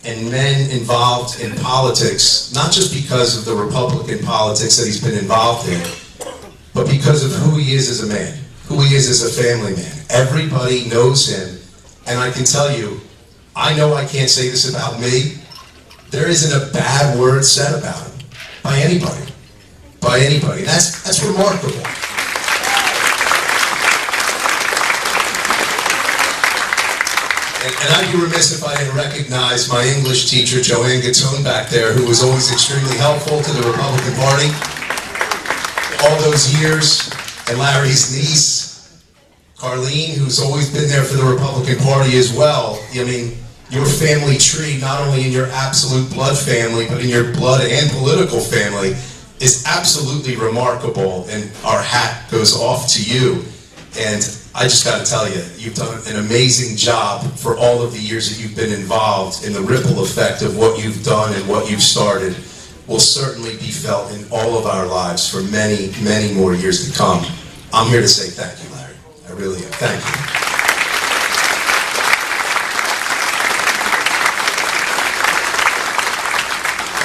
and men involved in politics, not just because of the Republican politics that he's been involved in, but because of who he is as a man, who he is as a family man. Everybody knows him, and I can tell you, I know I can't say this about me, there isn't a bad word said about him by anybody. By anybody. That's remarkable. And I'd be remiss if I didn't recognize my English teacher, Joanne Gattone, back there, who was always extremely helpful to the Republican Party all those years, and Larry's niece, Carlene, who's always been there for the Republican Party as well. I mean, your family tree, not only in your absolute blood family, but in your blood and political family, is absolutely remarkable, and our hat goes off to you. And I just got to tell you, you've done an amazing job for all of the years that you've been involved, and the ripple effect of what you've done and what you've started will certainly be felt in all of our lives for many, many more years to come. I'm here to say thank you, Larry. I really am. Thank you.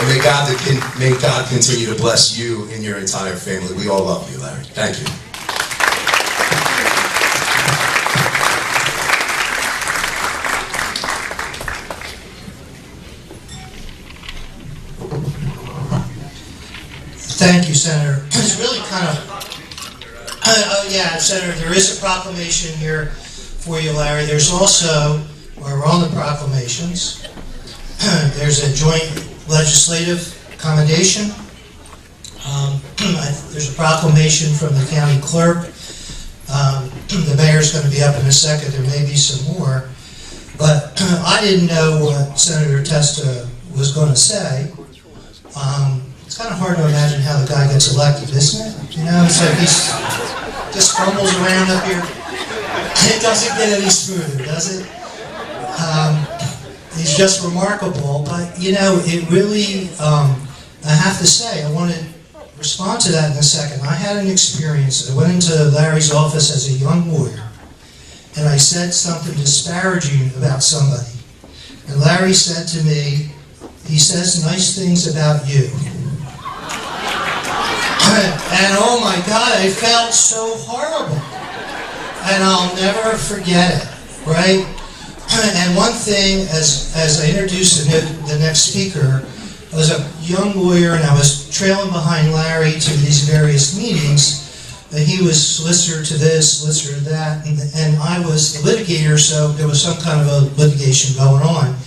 And may God continue to bless you and your entire family. We all love you, Larry. Thank you. Thank you, Senator. It's really kind of, yeah, Senator, there is a proclamation here for you, Larry. There's also, while we're on the proclamations, there's a joint legislative commendation. There's a proclamation from the county clerk. The mayor's going to be up in a second. There may be some more. But I didn't know what Senator Testa was going to say. It's kind of hard to imagine how the guy gets elected, isn't it? You know, it's like he just fumbles around up here. It doesn't get any smoother, does it? He's just remarkable, but you know, it really, I have to say, I want to respond to that in a second. I had an experience. I went into Larry's office as a young lawyer, and I said something disparaging about somebody. And Larry said to me, he says nice things about you. And oh my God, I felt so horrible. And I'll never forget it, right? And one thing, as I introduced the next speaker, I was a young lawyer and I was trailing behind Larry to these various meetings. And he was solicitor to this, solicitor to that, and I was the litigator, so there was some kind of a litigation going on.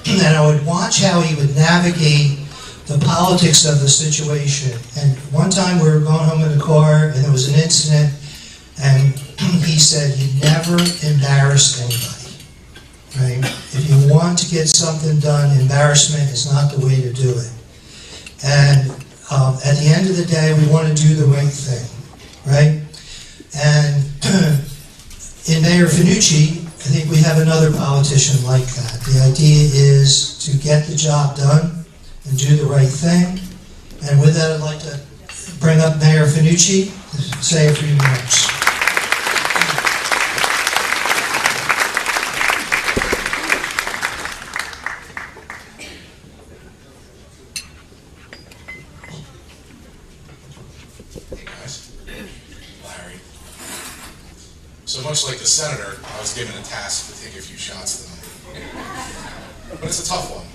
And I would watch how he would navigate the politics of the situation. And one time we were going home in the car and there was an incident, and he said, "You never embarrass anybody. Right? If you want to get something done, embarrassment is not the way to do it." And at the end of the day, we want to do the right thing, right? And in Mayor Finucci, I think we have another politician like that. The idea is to get the job done and do the right thing. And with that, I'd like to bring up Mayor Finucci to say a few words. So much like the senator, I was given a task to take a few shots tonight. But it's a tough one.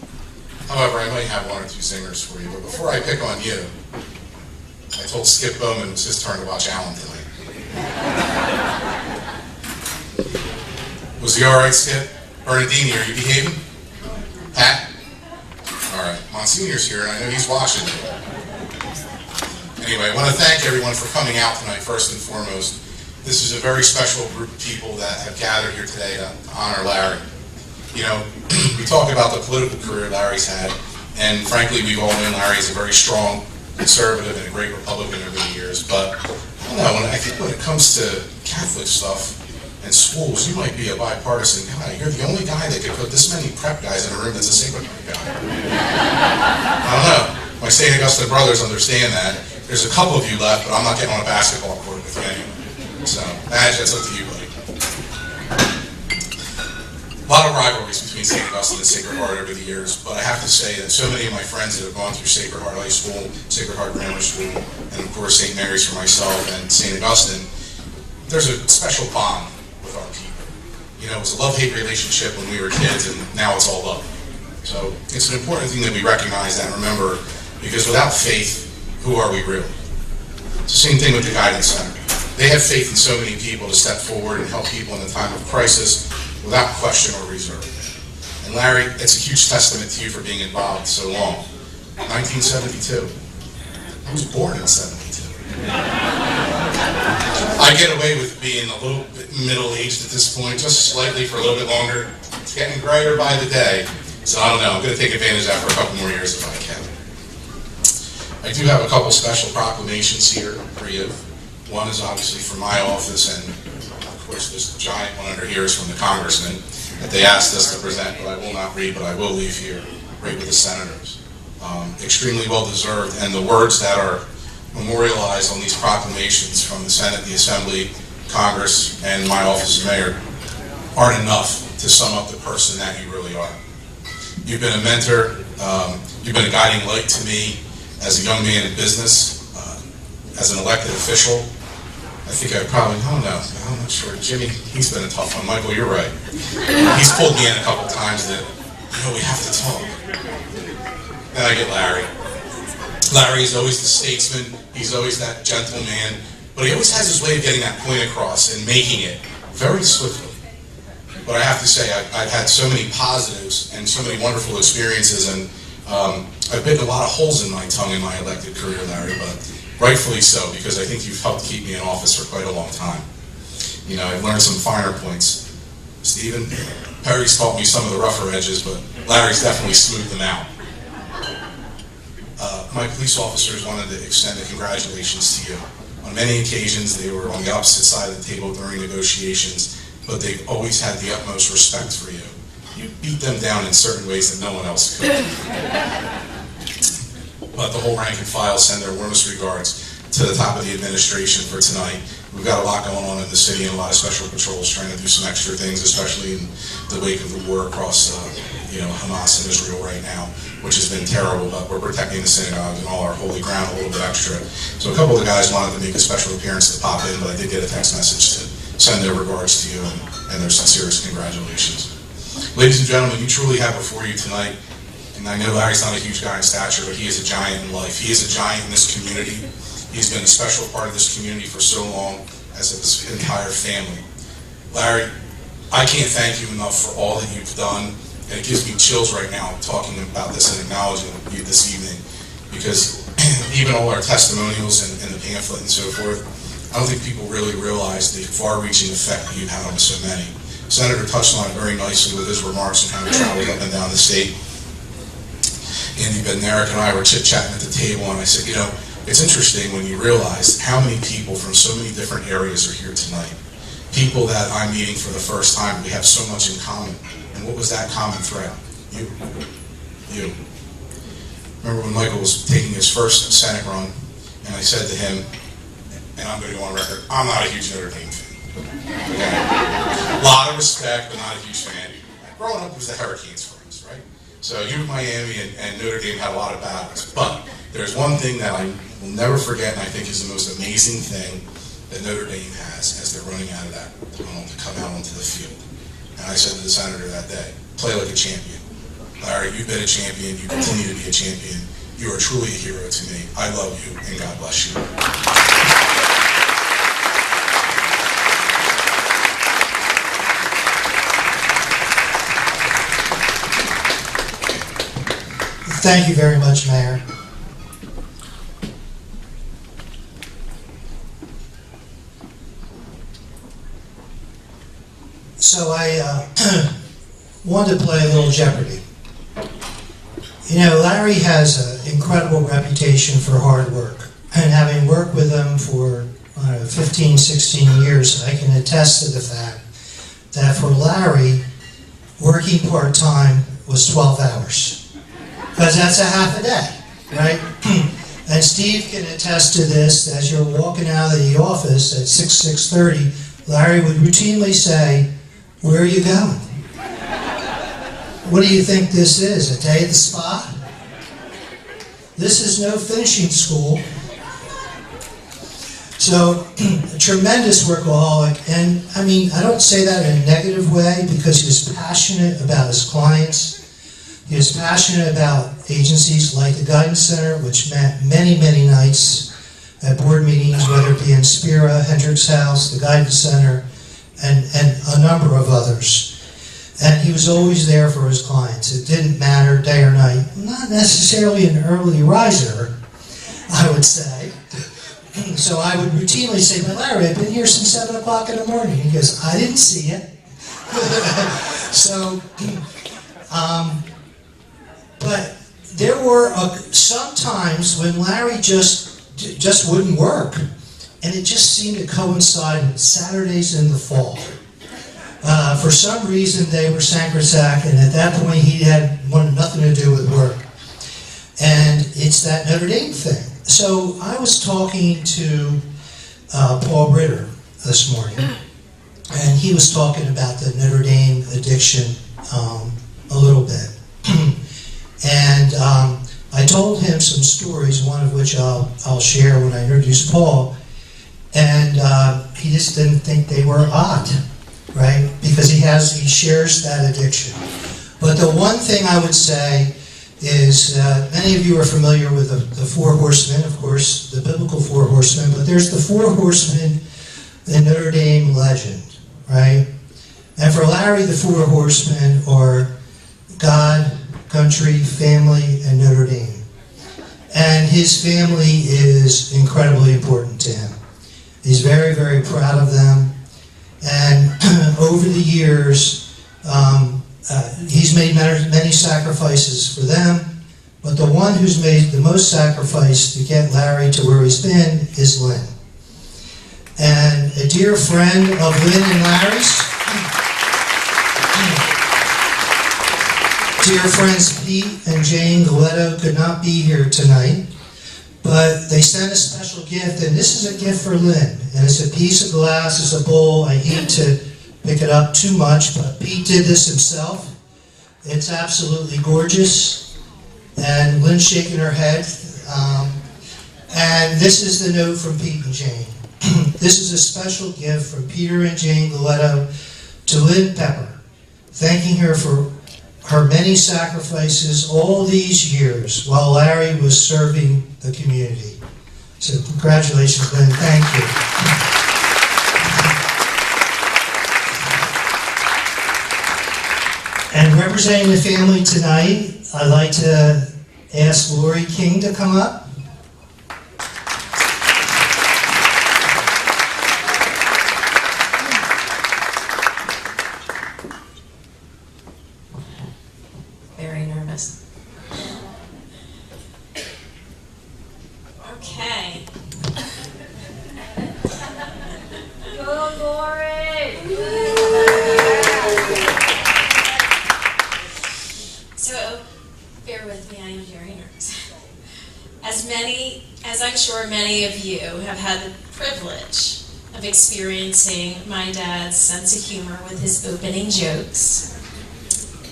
However, I might have one or two zingers for you. But before I pick on you, I told Skip Bowman it was his turn to watch Alan tonight. Was he all right, Skip? Bernardini, are you behaving? Pat? All right, Monsignor's here, and I know he's watching. Anyway, I want to thank everyone for coming out tonight, first and foremost. This is a very special group of people that have gathered here today to honor Larry. You know, we talk about the political career Larry's had, and frankly, we've all known Larry's a very strong conservative and a great Republican over the years, but I don't know, I think when it comes to Catholic stuff and schools, you might be a bipartisan guy. You're the only guy that could put this many prep guys in a room that's a Sacred Heart guy. I don't know. My St. Augustine brothers understand that. There's a couple of you left, but I'm not getting on a basketball court with you anyway. So, Madge, that's up to you, buddy. A lot of rivalries between St. Augustine and Sacred Heart over the years, but I have to say that so many of my friends that have gone through Sacred Heart High School, Sacred Heart Grammar School, and of course St. Mary's for myself and St. Augustine, there's a special bond with our people. You know, it was a love-hate relationship when we were kids, and now it's all love. So it's an important thing that we recognize that and remember, because without faith, who are we really? It's the same thing with the Guidance Center. They have faith in so many people to step forward and help people in a time of crisis without question or reserve. And Larry, it's a huge testament to you for being involved so long. 1972. I was born in 72. I get away with being a little bit middle-aged at this point, just slightly for a little bit longer. It's getting grayer by the day. So I don't know, I'm going to take advantage of that for a couple more years if I can. I do have a couple special proclamations here for you. One is obviously from my office, and of course this giant one under here is from the congressman that they asked us to present, but I will not read, but I will leave here right with the senators. Extremely well deserved, and the words that are memorialized on these proclamations from the Senate, the Assembly, Congress, and my office as mayor aren't enough to sum up the person that you really are. You've been a mentor, you've been a guiding light to me as a young man in business, as an elected official. I think I don't know, I'm not sure. Jimmy, he's been a tough one. Michael, you're right. He's pulled me in a couple times that, we have to talk. Then I get Larry. Larry is always the statesman, he's always that gentleman, but he always has his way of getting that point across and making it very swiftly. But I have to say, I've had so many positives and so many wonderful experiences, and I've bitten a lot of holes in my tongue in my elected career, Larry, but rightfully so, because I think you've helped keep me in office for quite a long time. You know, I've learned some finer points. Stephen, Perry's taught me some of the rougher edges, but Larry's definitely smoothed them out. My police officers wanted to extend a congratulations to you. On many occasions, they were on the opposite side of the table during negotiations, but they've always had the utmost respect for you. You beat them down in certain ways that no one else could. But the whole rank and file send their warmest regards to the top of the administration for tonight. We've got a lot going on in the city and a lot of special patrols trying to do some extra things, especially in the wake of the war across Hamas and Israel right now, which has been terrible, but we're protecting the synagogues and all our holy ground a little bit extra. So a couple of the guys wanted to make a special appearance to pop in, but I did get a text message to send their regards to you and their sincerest congratulations. Ladies and gentlemen, you truly have before you tonight, and I know Larry's not a huge guy in stature, but he is a giant in life. He is a giant in this community. He's been a special part of this community for so long, as his entire family. Larry, I can't thank you enough for all that you've done, and it gives me chills right now talking about this and acknowledging you this evening, because even all our testimonials and the pamphlet and so forth, I don't think people really realize the far-reaching effect that you've had on so many. Senator touched on it very nicely with his remarks on how he traveled up and down the state. Andy Bednarik and I were chit-chatting at the table, and I said, it's interesting when you realize how many people from so many different areas are here tonight. People that I'm meeting for the first time. We have so much in common. And what was that common thread? You. Remember when Michael was taking his first Senate run, and I said to him, and I'm going to go on record, I'm not a huge Notre Dame fan. Okay? A lot of respect, but not a huge fan. Growing up, it was the Hurricanes for us, right? So U of Miami and Notre Dame had a lot of battles. But there's one thing that I will never forget, and I think is the most amazing thing that Notre Dame has as they're running out of that tunnel to come out onto the field. And I said to the senator that day, play like a champion. Larry, you've been a champion, you continue to be a champion. You are truly a hero to me. I love you, and God bless you. Thank you very much, Mayor. So I wanted to play a little Jeopardy. You know, Larry has an incredible reputation for hard work. And having worked with him for 15, 16 years, I can attest to the fact that for Larry, working part-time was 12 hours. Because that's a half a day, right? And Steve can attest to this. As you're walking out of the office at 6:30, Larry would routinely say, "Where are you going? What do you think this is, a day at the spa? This is no finishing school." So, a tremendous workaholic, and I mean, I don't say that in a negative way because he was passionate about his clients. He was passionate about agencies like the Guidance Center, which meant many, many nights at board meetings, whether it be in Spira, Hendricks House, the Guidance Center, and a number of others. And he was always there for his clients. It didn't matter day or night. Not necessarily an early riser, I would say. So I would routinely say, "But Larry, I've been here since 7 o'clock in the morning." He goes, "I didn't see it." So, but there were some times when Larry just wouldn't work. And it just seemed to coincide with Saturdays in the fall. For some reason, they were sacrosanct, and at that point, he wanted nothing to do with work. And it's that Notre Dame thing. So I was talking to Paul Ritter this morning, and he was talking about the Notre Dame addiction a little bit. And I told him some stories, one of which I'll share when I introduce Paul. And he just didn't think they were odd, right? Because he shares that addiction. But the one thing I would say is, many of you are familiar with the Four Horsemen, of course, the biblical Four Horsemen, but there's the Four Horsemen in Notre Dame legend, right? And for Larry, the Four Horsemen are God, country, family, and Notre Dame. And his family is incredibly important to him. He's very, very proud of them. And over the years, he's made many sacrifices for them, but the one who's made the most sacrifice to get Larry to where he's been is Lynn. And a dear friend of Lynn and Larry's, dear friends Pete and Jane Galetto could not be here tonight, but they sent a special gift, and this is a gift for Lynn. And it's a piece of glass, it's a bowl. I hate to pick it up too much, but Pete did this himself. It's absolutely gorgeous. And Lynn's shaking her head. And this is the note from Pete and Jane. This is a special gift from Peter and Jane Galetto to Lynn Pepper, thanking her for her many sacrifices all these years while Larry was serving the community. So congratulations, Lynn. Thank you. And representing the family tonight, I'd like to ask Lori King to come up. Very nervous. Okay. Go, Lori! So, bear with me, I am very nervous. As I'm sure many of you have had the privilege of experiencing my dad's sense of humor with his opening jokes,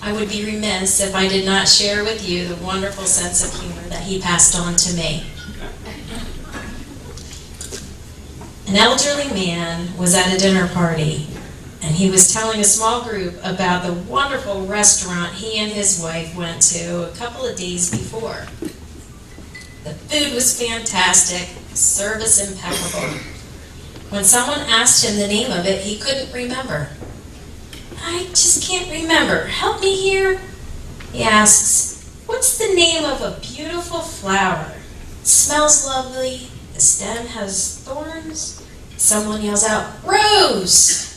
I would be remiss if I did not share with you the wonderful sense of humor that he passed on to me. An elderly man was at a dinner party, and he was telling a small group about the wonderful restaurant he and his wife went to a couple of days before. The food was fantastic, service impeccable. When someone asked him the name of it, he couldn't remember. "I just can't remember. Help me here," he asks. "What's the name of a beautiful flower? It smells lovely. The stem has thorns." Someone yells out, "Rose!"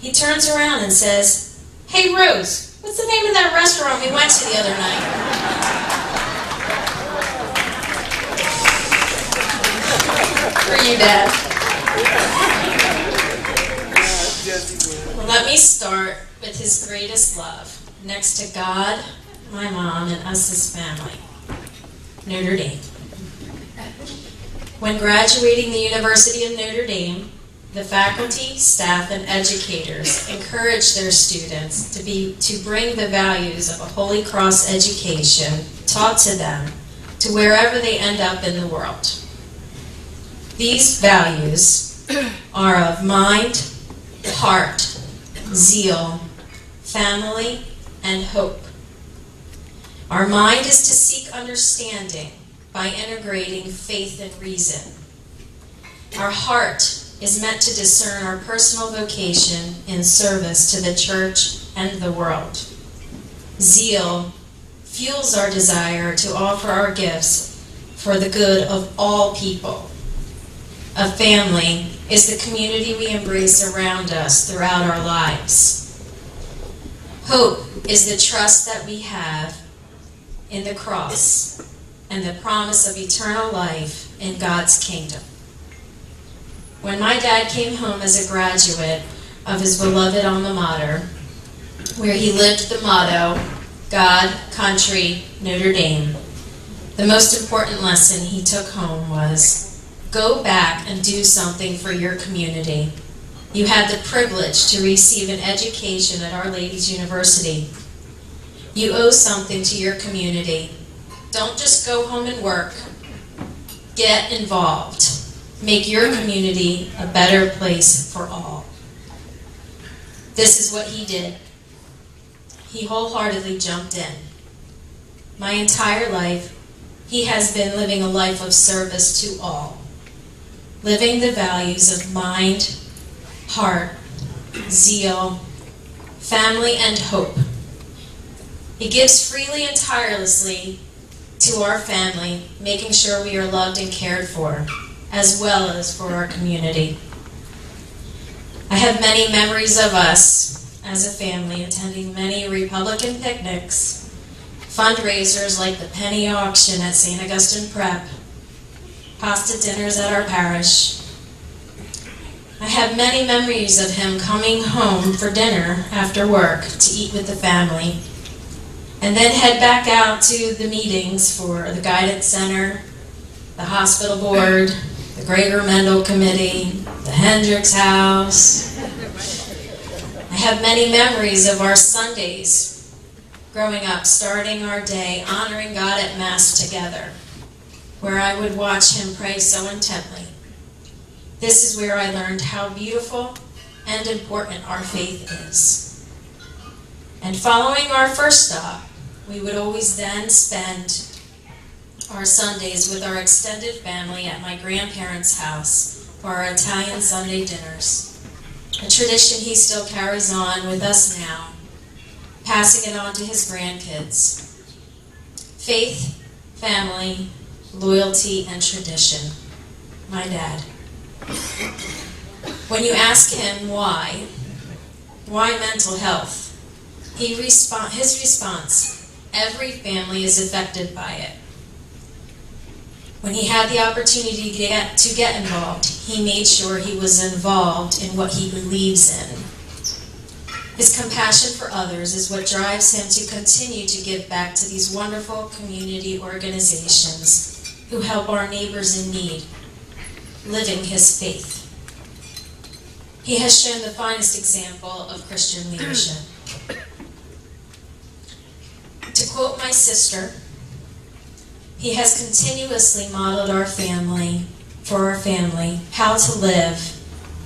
He turns around and says, "Hey, Rose, what's the name of that restaurant we went to the other night?" For you, Dad. Well, let me start with his greatest love, next to God, my mom, and us as family, Notre Dame. When graduating the University of Notre Dame, the faculty, staff, and educators encourage their students to bring the values of a Holy Cross education taught to them to wherever they end up in the world. These values are of mind, heart, zeal, family, and hope. Our mind is to seek understanding by integrating faith and reason. Our heart is meant to discern our personal vocation in service to the church and the world. Zeal fuels our desire to offer our gifts for the good of all people. A family is the community we embrace around us throughout our lives. Hope is the trust that we have in the cross and the promise of eternal life in God's kingdom. When my dad came home as a graduate of his beloved alma mater, where he lived the motto, God, country, Notre Dame, the most important lesson he took home was, go back and do something for your community. You had the privilege to receive an education at Our Lady's University. You owe something to your community. Don't just go home and work. Get involved. Make your community a better place for all. This is what he did. He wholeheartedly jumped in. My entire life, he has been living a life of service to all, living the values of mind, heart, zeal, family, and hope. He gives freely and tirelessly to our family, making sure we are loved and cared for, as well as for our community. I have many memories of us as a family attending many Republican picnics, fundraisers like the penny auction at St. Augustine Prep, pasta dinners at our parish. I have many memories of him coming home for dinner after work to eat with the family, and then head back out to the meetings for the Guidance Center, the hospital board, the Gregor Mendel Committee, the Hendricks House. I have many memories of our Sundays growing up, starting our day honoring God at Mass together, where I would watch him pray so intently. This is where I learned how beautiful and important our faith is. And following our first stop, we would always then spend our Sundays with our extended family at my grandparents' house for our Italian Sunday dinners, a tradition he still carries on with us now, passing it on to his grandkids. Faith, family, loyalty, and tradition. My dad. When you ask him why mental health, his response, every family is affected by it. When he had the opportunity to get involved, he made sure he was involved in what he believes in. His compassion for others is what drives him to continue to give back to these wonderful community organizations who help our neighbors in need, living his faith. He has shown the finest example of Christian leadership. To quote my sister, he has continuously modeled for our family, how to live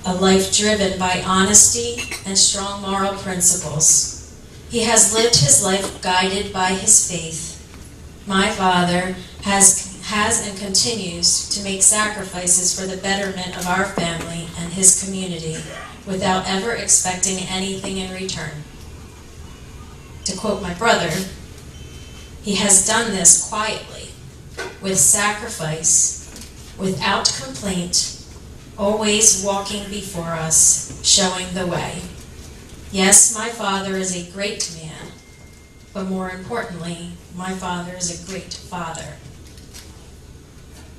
a life driven by honesty and strong moral principles. He has lived his life guided by his faith. My father has and continues to make sacrifices for the betterment of our family and his community without ever expecting anything in return. To quote my brother, He has done this quietly, with sacrifice, without complaint, always walking before us, showing the way. Yes, my father is a great man, but more importantly, my father is a great father.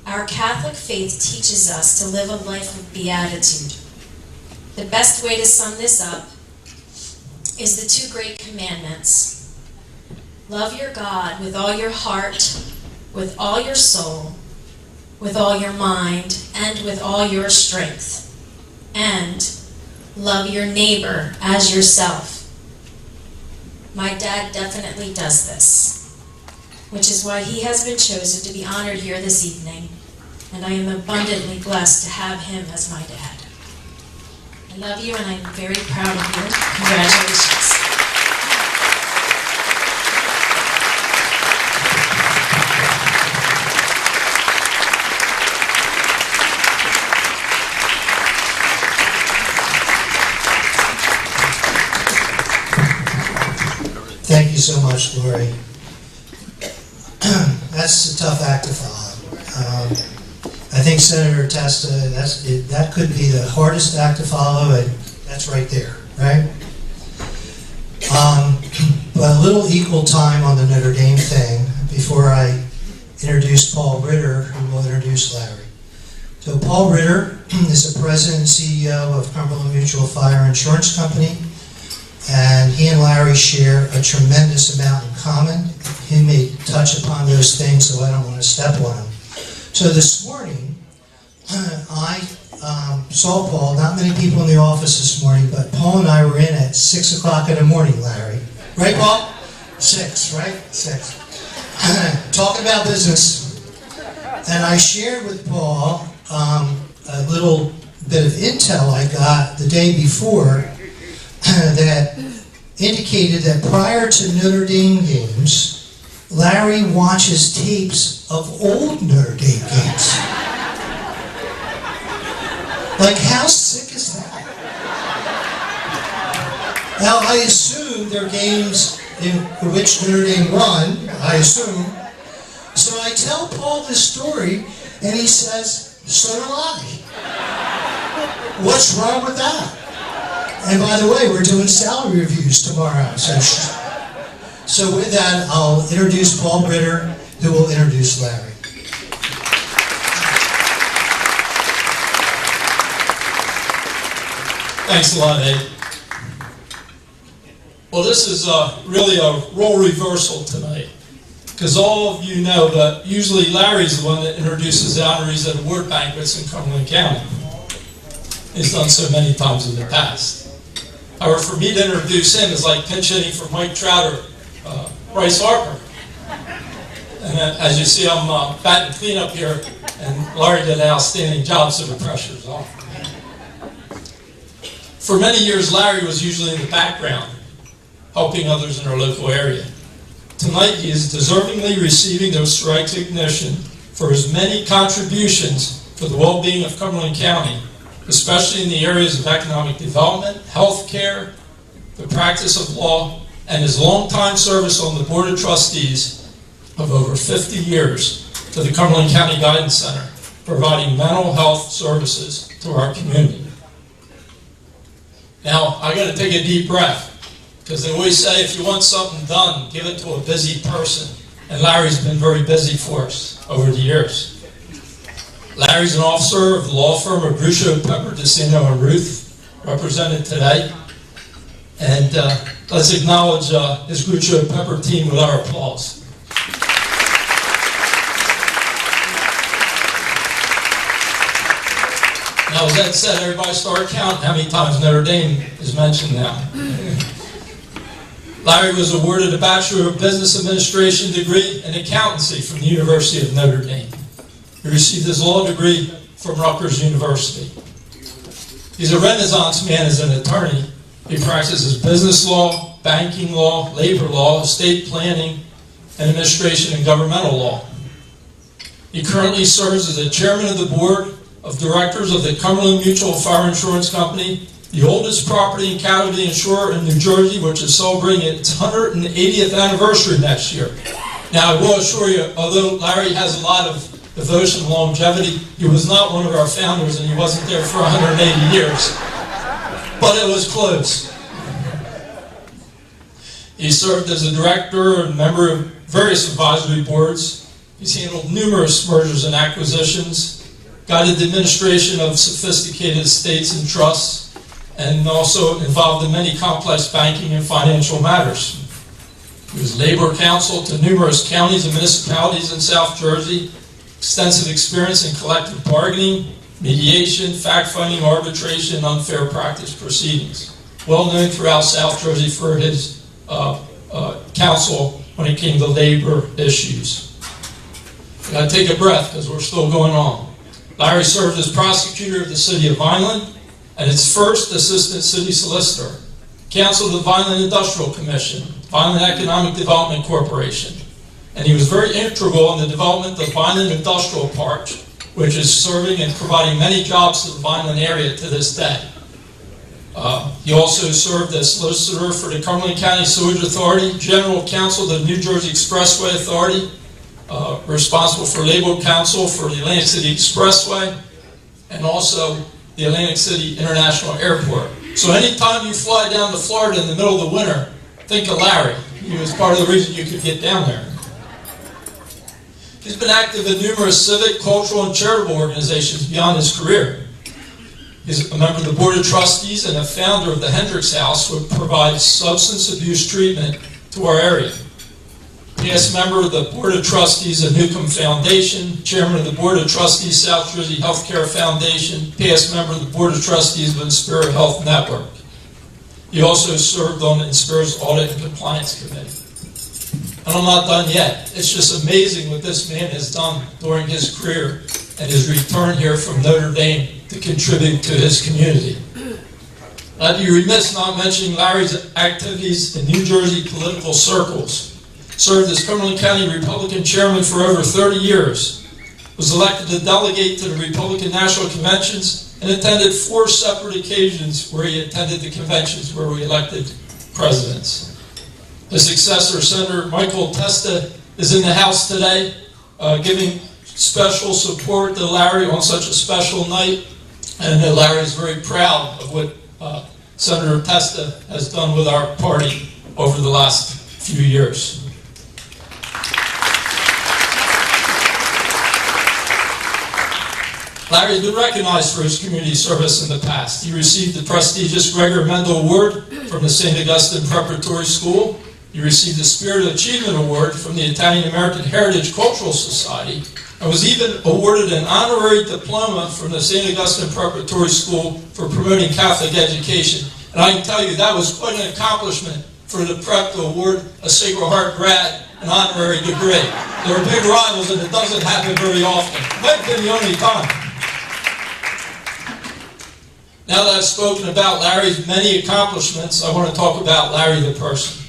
Our Catholic faith teaches us to live a life of beatitude. The best way to sum this up is the two great commandments. Love your God with all your heart, with all your soul, with all your mind, and with all your strength. And love your neighbor as yourself. My dad definitely does this, which is why he has been chosen to be honored here this evening, and I am abundantly blessed to have him as my dad. I love you, and I'm very proud of you. Congratulations. Thank you so much, Lori. That's a tough act to follow. I think Senator Testa, that could be the hardest act to follow, and that's right there, right? But a little equal time on the Notre Dame thing before I introduce Paul Ritter, who will introduce Larry. So Paul Ritter is the president and CEO of Cumberland Mutual Fire Insurance Company, and he and Larry share a tremendous amount in common. He may touch upon those things, so I don't want to step on them. So this morning, I saw Paul, not many people in the office this morning, but Paul and I were in at 6 o'clock in the morning, Larry. Right, Paul? 6, right? 6. Talking about business. And I shared with Paul a little bit of intel I got the day before that indicated that prior to Notre Dame games, Larry watches tapes of old Notre Dame games. Like, how sick is that? Now, I assume they're games in which Notre Dame won, I assume. So I tell Paul this story, and he says, so do I. What's wrong with that? And by the way, we're doing salary reviews tomorrow. So with that, I'll introduce Paul Ritter, who will introduce Larry. Thanks a lot, Ed. Well, this is really a role reversal tonight, because all of you know that usually Larry's the one that introduces the honorees at award banquets in Cumberland County. He's done so many times in the past. However, for me to introduce him is like pinch hitting for Mike Trout or Bryce Harper. And as you see, I'm batting cleanup here, and Larry did an outstanding job, so the pressure's off. For many years, Larry was usually in the background, helping others in our local area. Tonight, he is deservingly receiving this recognition for his many contributions for the well-being of Cumberland County, especially in the areas of economic development, health care, the practice of law, and his long-time service on the Board of Trustees of over 50 years to the Cumberland County Guidance Center, providing mental health services to our community. Now, I got to take a deep breath, because they always say if you want something done, give it to a busy person. And Larry's been very busy for us over the years. Larry's an officer of the law firm of Grucho, Pepper, DeCino, and Ruth, represented today. And let's acknowledge his Grucho Pepper team with our applause. Now, as Ed said, everybody start counting how many times Notre Dame is mentioned now. Larry was awarded a Bachelor of Business Administration degree in accountancy from the University of Notre Dame. He received his law degree from Rutgers University. He's a Renaissance man as an attorney. He practices business law, banking law, labor law, estate planning, and administration and governmental law. He currently serves as the chairman of the board of directors of the Cumberland Mutual Fire Insurance Company, the oldest property and casualty insurer in New Jersey, which is celebrating its 180th anniversary next year. Now, I will assure you, although Larry has a lot of devotion and longevity, he was not one of our founders, and he wasn't there for 180 years. But it was close. He served as a director and member of various advisory boards. He's handled numerous mergers and acquisitions, guided the administration of sophisticated estates and trusts, and also involved in many complex banking and financial matters. He was labor counsel to numerous counties and municipalities in South Jersey, extensive experience in collective bargaining, mediation, fact-finding, arbitration, and unfair practice proceedings. Well known throughout South Jersey for his counsel when it came to labor issues. You gotta take a breath because we're still going on. Larry served as prosecutor of the city of Vineland and its first assistant city solicitor, counsel of the Vineland Industrial Commission, Vineland Economic Development Corporation, and he was very integral in the development of Vineland Industrial Park, which is serving and providing many jobs to the Vineland area to this day. He also served as solicitor for the Cumberland County Sewage Authority, general counsel of the New Jersey Expressway Authority, responsible for legal counsel for the Atlantic City Expressway, and also the Atlantic City International Airport. So anytime you fly down to Florida in the middle of the winter, think of Larry. He was part of the reason you could get down there. He's been active in numerous civic, cultural, and charitable organizations beyond his career. He's a member of the Board of Trustees and a founder of the Hendricks House, which provides substance abuse treatment to our area. Past member of the Board of Trustees of Newcomb Foundation, chairman of the Board of Trustees South Jersey Healthcare Foundation, past member of the Board of Trustees of Inspira Health Network. He also served on the Inspira's Audit and Compliance Committee. And I'm not done yet. It's just amazing what this man has done during his career and his return here from Notre Dame to contribute to his community. I'd be remiss not mentioning Larry's activities in New Jersey political circles. Served as Cumberland County Republican chairman for over 30 years. Was elected to delegate to the Republican National Conventions and attended 4 separate occasions where he attended the conventions where we elected presidents. His successor, Senator Michael Testa, is in the House today, giving special support to Larry on such a special night. And Larry is very proud of what Senator Testa has done with our party over the last few years. Larry has been recognized for his community service in the past. He received the prestigious Gregor Mendel Award from the St. Augustine Preparatory School. He received the Spirit of Achievement Award from the Italian American Heritage Cultural Society and was even awarded an honorary diploma from the St. Augustine Preparatory School for promoting Catholic education. And I can tell you that was quite an accomplishment for the prep to award a Sacred Heart grad an honorary degree. There are big rivals and it doesn't happen very often. It might have been the only time. Now that I've spoken about Larry's many accomplishments, I want to talk about Larry the person.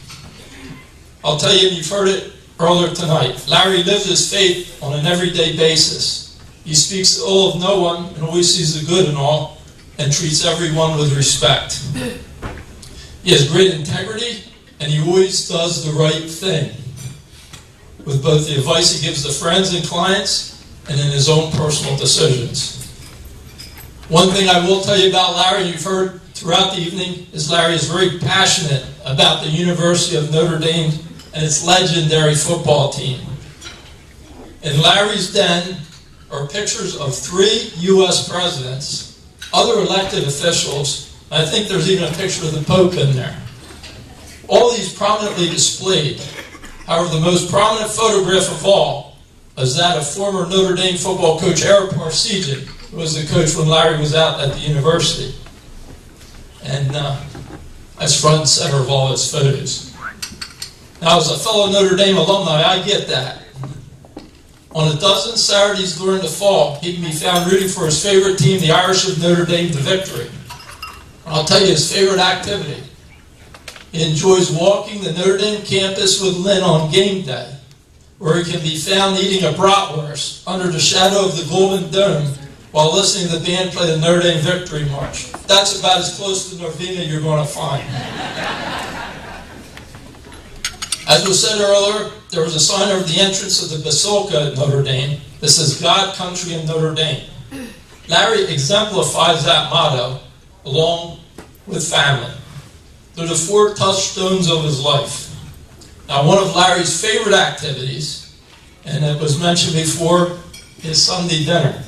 I'll tell you, you've heard it earlier tonight. Larry lives his faith on an everyday basis. He speaks ill of no one and always sees the good in all and treats everyone with respect. He has great integrity and he always does the right thing with both the advice he gives to friends and clients and in his own personal decisions. One thing I will tell you about Larry, you've heard throughout the evening, is Larry is very passionate about the University of Notre Dame and its legendary football team. In Larry's den are pictures of 3 U.S. presidents, other elected officials, and I think there's even a picture of the Pope in there. All these prominently displayed. However, the most prominent photograph of all is that of former Notre Dame football coach Eric Parsegian, who was the coach when Larry was out at the university. And that's front and center of all his photos. Now, as a fellow Notre Dame alumni, I get that. On a dozen Saturdays during the fall, he can be found rooting for his favorite team, the Irish of Notre Dame, to victory. And I'll tell you his favorite activity. He enjoys walking the Notre Dame campus with Lynn on game day, where he can be found eating a bratwurst under the shadow of the Golden Dome while listening to the band play the Notre Dame Victory March. That's about as close to Norvina you're going to find. As was said earlier, there was a sign over the entrance of the Basilica at Notre Dame that says, God, Country, and Notre Dame. Larry exemplifies that motto along with family. They're the 4 touchstones of his life. Now, one of Larry's favorite activities, and it was mentioned before, is Sunday dinner.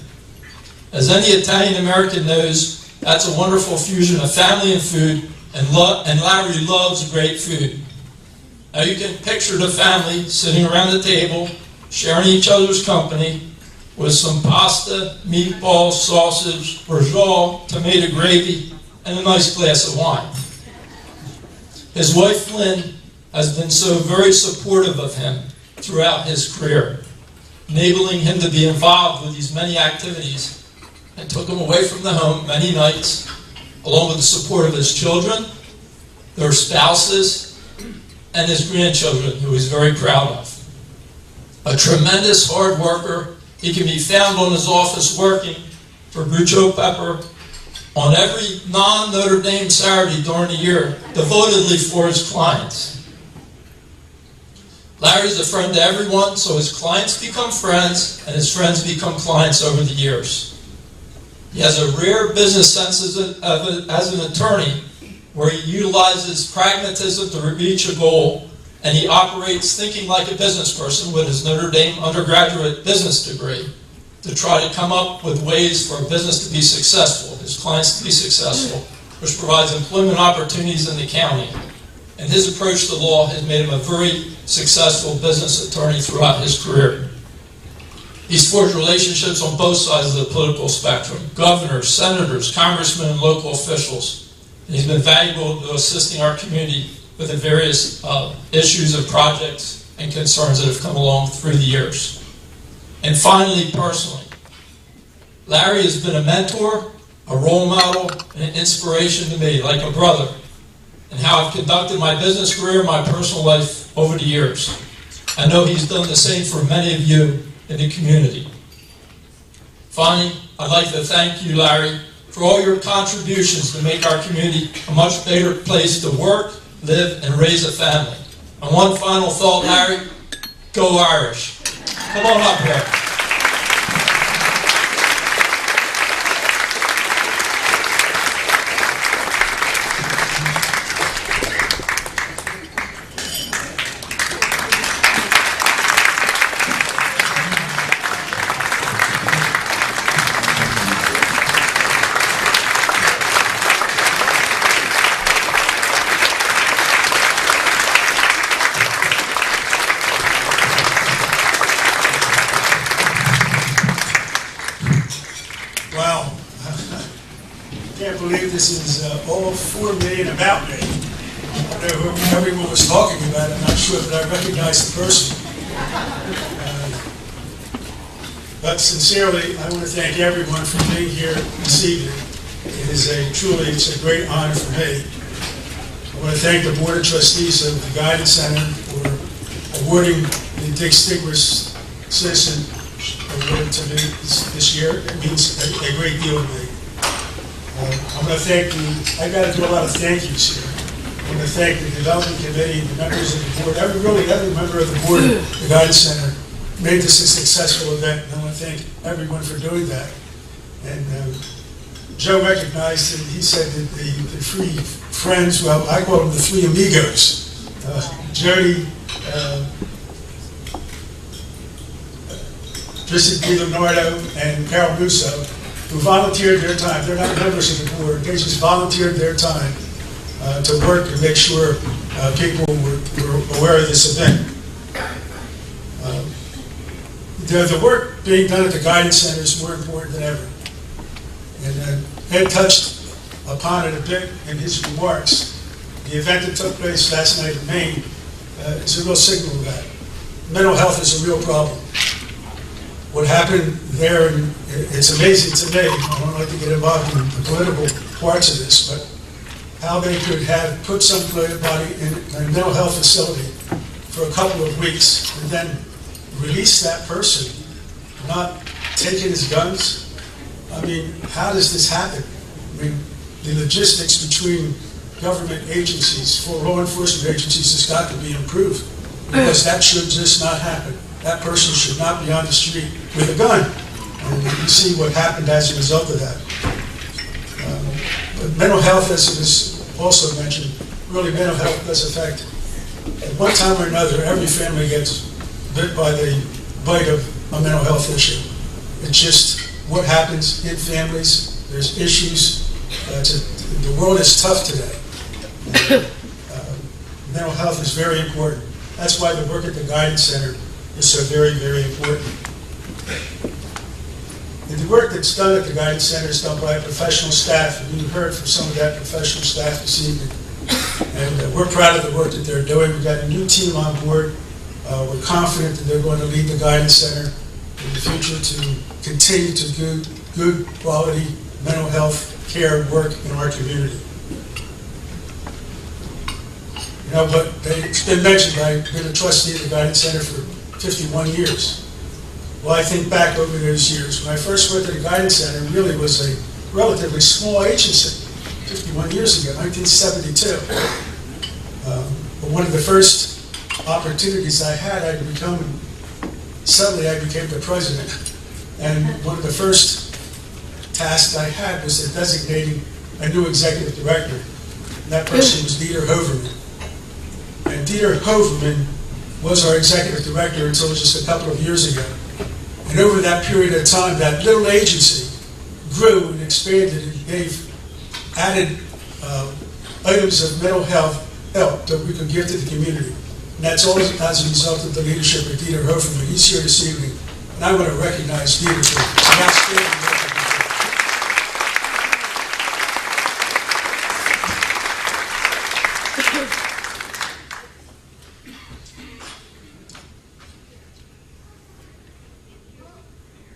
As any Italian American knows, that's a wonderful fusion of family and food, and Larry loves great food. Now you can picture the family sitting around the table, sharing each other's company, with some pasta, meatballs, sausage, brajol, tomato gravy, and a nice glass of wine. His wife Lynn has been so very supportive of him throughout his career, enabling him to be involved with these many activities, and took him away from the home many nights, along with the support of his children, their spouses, and his grandchildren, who he's very proud of. A tremendous hard worker, he can be found on his office working for Grucho Pepper on every non-Notre Dame Saturday during the year, devotedly for his clients. Larry's a friend to everyone, so his clients become friends, and his friends become clients over the years. He has a rare business sense as an attorney, where he utilizes pragmatism to reach a goal, and he operates thinking like a business person with his Notre Dame undergraduate business degree to try to come up with ways for a business to be successful, his clients to be successful, which provides employment opportunities in the county. And his approach to law has made him a very successful business attorney throughout his career. He's forged relationships on both sides of the political spectrum: governors, senators, congressmen, and local officials. And he's been valuable to assisting our community with the various issues and projects and concerns that have come along through the years. And finally, personally, Larry has been a mentor, a role model, and an inspiration to me, like a brother, in how I've conducted my business career, my personal life over the years. I know he's done the same for many of you in the community. Finally, I'd like to thank you, Larry, for all your contributions to make our community a much better place to work, live, and raise a family. And one final thought, Larry, go Irish. Come on up here. Wow. I can't believe this is all 4 million about me. I know who everyone was talking about. I'm not sure that I recognize the person. But sincerely, I want to thank everyone for being here this evening. It is it's a great honor for me. I want to thank the Board of Trustees of the Guidance Center for awarding the Distinguished Citizen Award to me this year. It means a great deal to me. I'm going to thank I got to do a lot of thank yous here. I want to thank the Development Committee, the members of the board, every member of the board of the Guidance Center made this a successful event, and I want to thank everyone for doing that. And Joe recognized that he said that the three friends, well, I call them the three amigos, Jody, Tristan DiLeonardo, and Carol Russo, who volunteered their time. They're not members of the board. They just volunteered their time to work and make sure people were aware of this event. The work being done at the Guidance Center is more important than ever. And Ed touched upon it a bit in his remarks. The event that took place last night in Maine is a real signal of that. Mental health is a real problem. What happened there, and it's amazing to me, I don't like to get involved in the political parts of this, but how they could have put somebody in a mental health facility for a couple of weeks and then release that person, not taking his guns. I mean, how does this happen? I mean, the logistics between government agencies, for law enforcement agencies, has got to be improved. because that should just not happen. That person should not be on the street with a gun. And you see what happened as a result of that. But mental health, as it is also mentioned, really mental health does affect, at one time or another, every family gets bit by the bite of a mental health issue. It's just what happens in families. There's issues. The world is tough today. Mental health is very important. That's why the work at the Guidance Center is so very, very important. And the work that's done at the Guidance Center is done by a professional staff, and you heard from some of that professional staff this evening. And we're proud of the work that they're doing. We've got a new team on board. We're confident that they're going to lead the Guidance Center in the future to continue to do good quality mental health care work in our community. You know, but it's been mentioned, I've been a trustee of the Guidance Center for 51 years. Well, I think back over those years. When I first went to the Guidance Center, it really was a relatively small agency, 51 years ago, 1972. But one of the first opportunities I had, suddenly I became the president. And one of the first tasks I had was designating a new executive director. And that person was Dieter Hoverman. And Dieter Hoverman was our executive director until just a couple of years ago. And over that period of time, that little agency grew and expanded and gave added items of mental health help that we could give to the community. And that's all as a result of the leadership of Dieter Hoferman. He's here this evening, and I want to recognize Dieter for an outstanding work.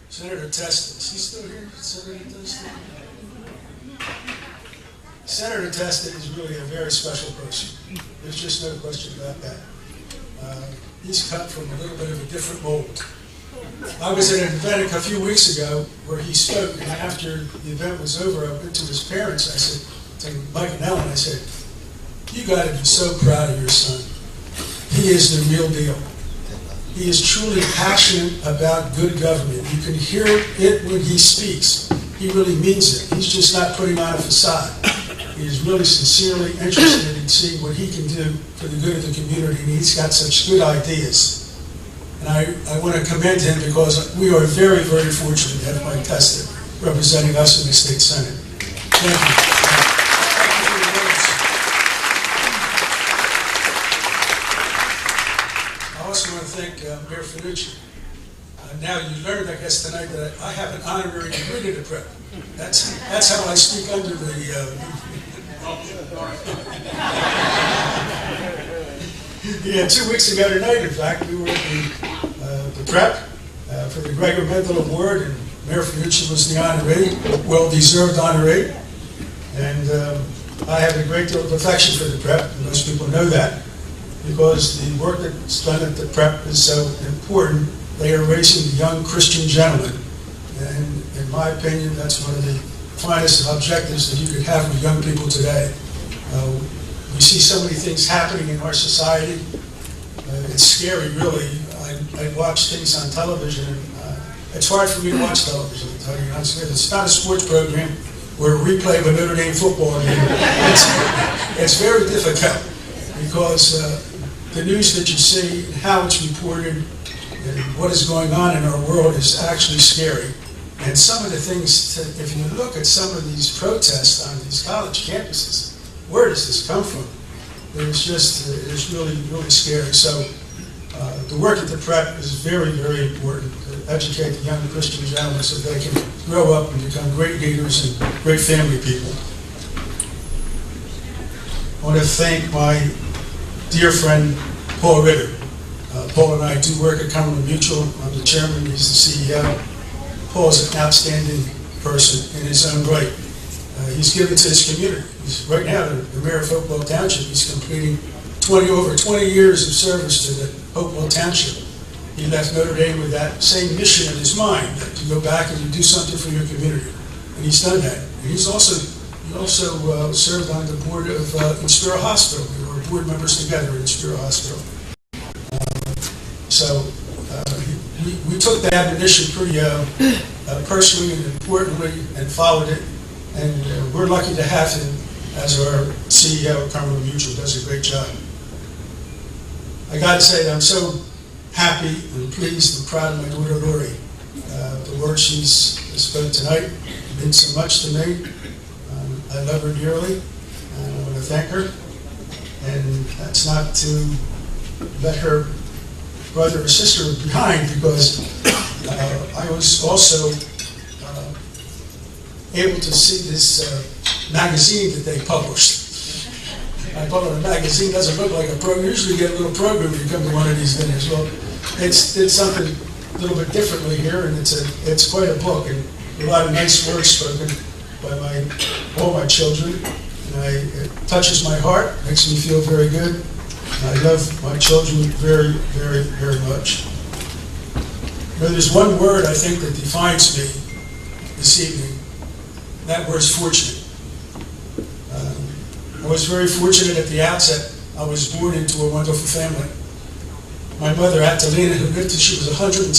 Senator Testa, is he still here? Senator Testa? Senator Testa is really a very special person. There's just no question about that. He's cut from a little bit of a different mold. I was at an event a few weeks ago where he spoke, and after the event was over, I went to his parents. I said, to Mike and Ellen, I said, you got to be so proud of your son. He is the real deal. He is truly passionate about good government. You can hear it when he speaks. He really means it. He's just not putting on a facade. He is really sincerely interested in seeing what he can do for the good of the community, and he's got such good ideas. And I want to commend him because we are very, very fortunate to have Mike Testa representing us in the State Senate. Thank you. I also want to thank Mayor Finucci. Now you learned, I guess, tonight that I have an honorary degree to the prep. That's how I speak under the... Yeah, 2 weeks ago tonight, in fact, we were at the prep for the Gregor Mendel Award, and Mayor Finucci was the honoree, well-deserved honoree. And I have a great deal of affection for the prep, and most people know that, because the work that's done at the prep is so important. They are raising young Christian gentlemen, and in my opinion, that's one of the finest objectives that you could have with young people today. We see so many things happening in our society. It's scary, really. I watch things on television, and it's hard for me to watch television, to tell you honestly. It's not a sports program where a replay of a Notre Dame football game. It's very difficult because the news that you see, how it's reported, and what is going on in our world is actually scary. And some of the things, if you look at some of these protests on these college campuses, where does this come from? It's really, really scary. So the work at the prep is very, very important to educate the young Christian gentlemen so they can grow up and become great leaders and great family people. I want to thank my dear friend, Paul Ritter. Paul and I do work at Cumberland Mutual. I'm the chairman, he's the CEO. Paul is an outstanding person in his own right. He's given to his community. He's right now the mayor of Hopewell Township. He's completing over 20 years of service to the Hopewell Township. He left Notre Dame with that same mission in his mind, to go back and to do something for your community. And he's done that. And he also served on the board of Inspira Hospital. We were board members together at Inspira Hospital. So we took the admonition pretty personally and importantly and followed it. And we're lucky to have him as our CEO of Cumberland Mutual. Does a great job. I got to say that I'm so happy and pleased and proud of my daughter Lori. The words she's spoke tonight mean so much to me. I love her dearly, and I want to thank her. And that's not to let her brother or sister behind, because I was also able to see this magazine that they published. I thought a magazine doesn't look like a program. Usually you get a little program when you come to one of these dinners. Well, it's did something a little bit differently here, and it's quite a book, and a lot of nice words spoken by all my children. And it touches my heart, makes me feel very good. And I love my children very, very, very much. You know, there's one word I think that defines me this evening. That word is fortunate. I was very fortunate at the outset. I was born into a wonderful family. My mother, Atalina, who lived till she was 107.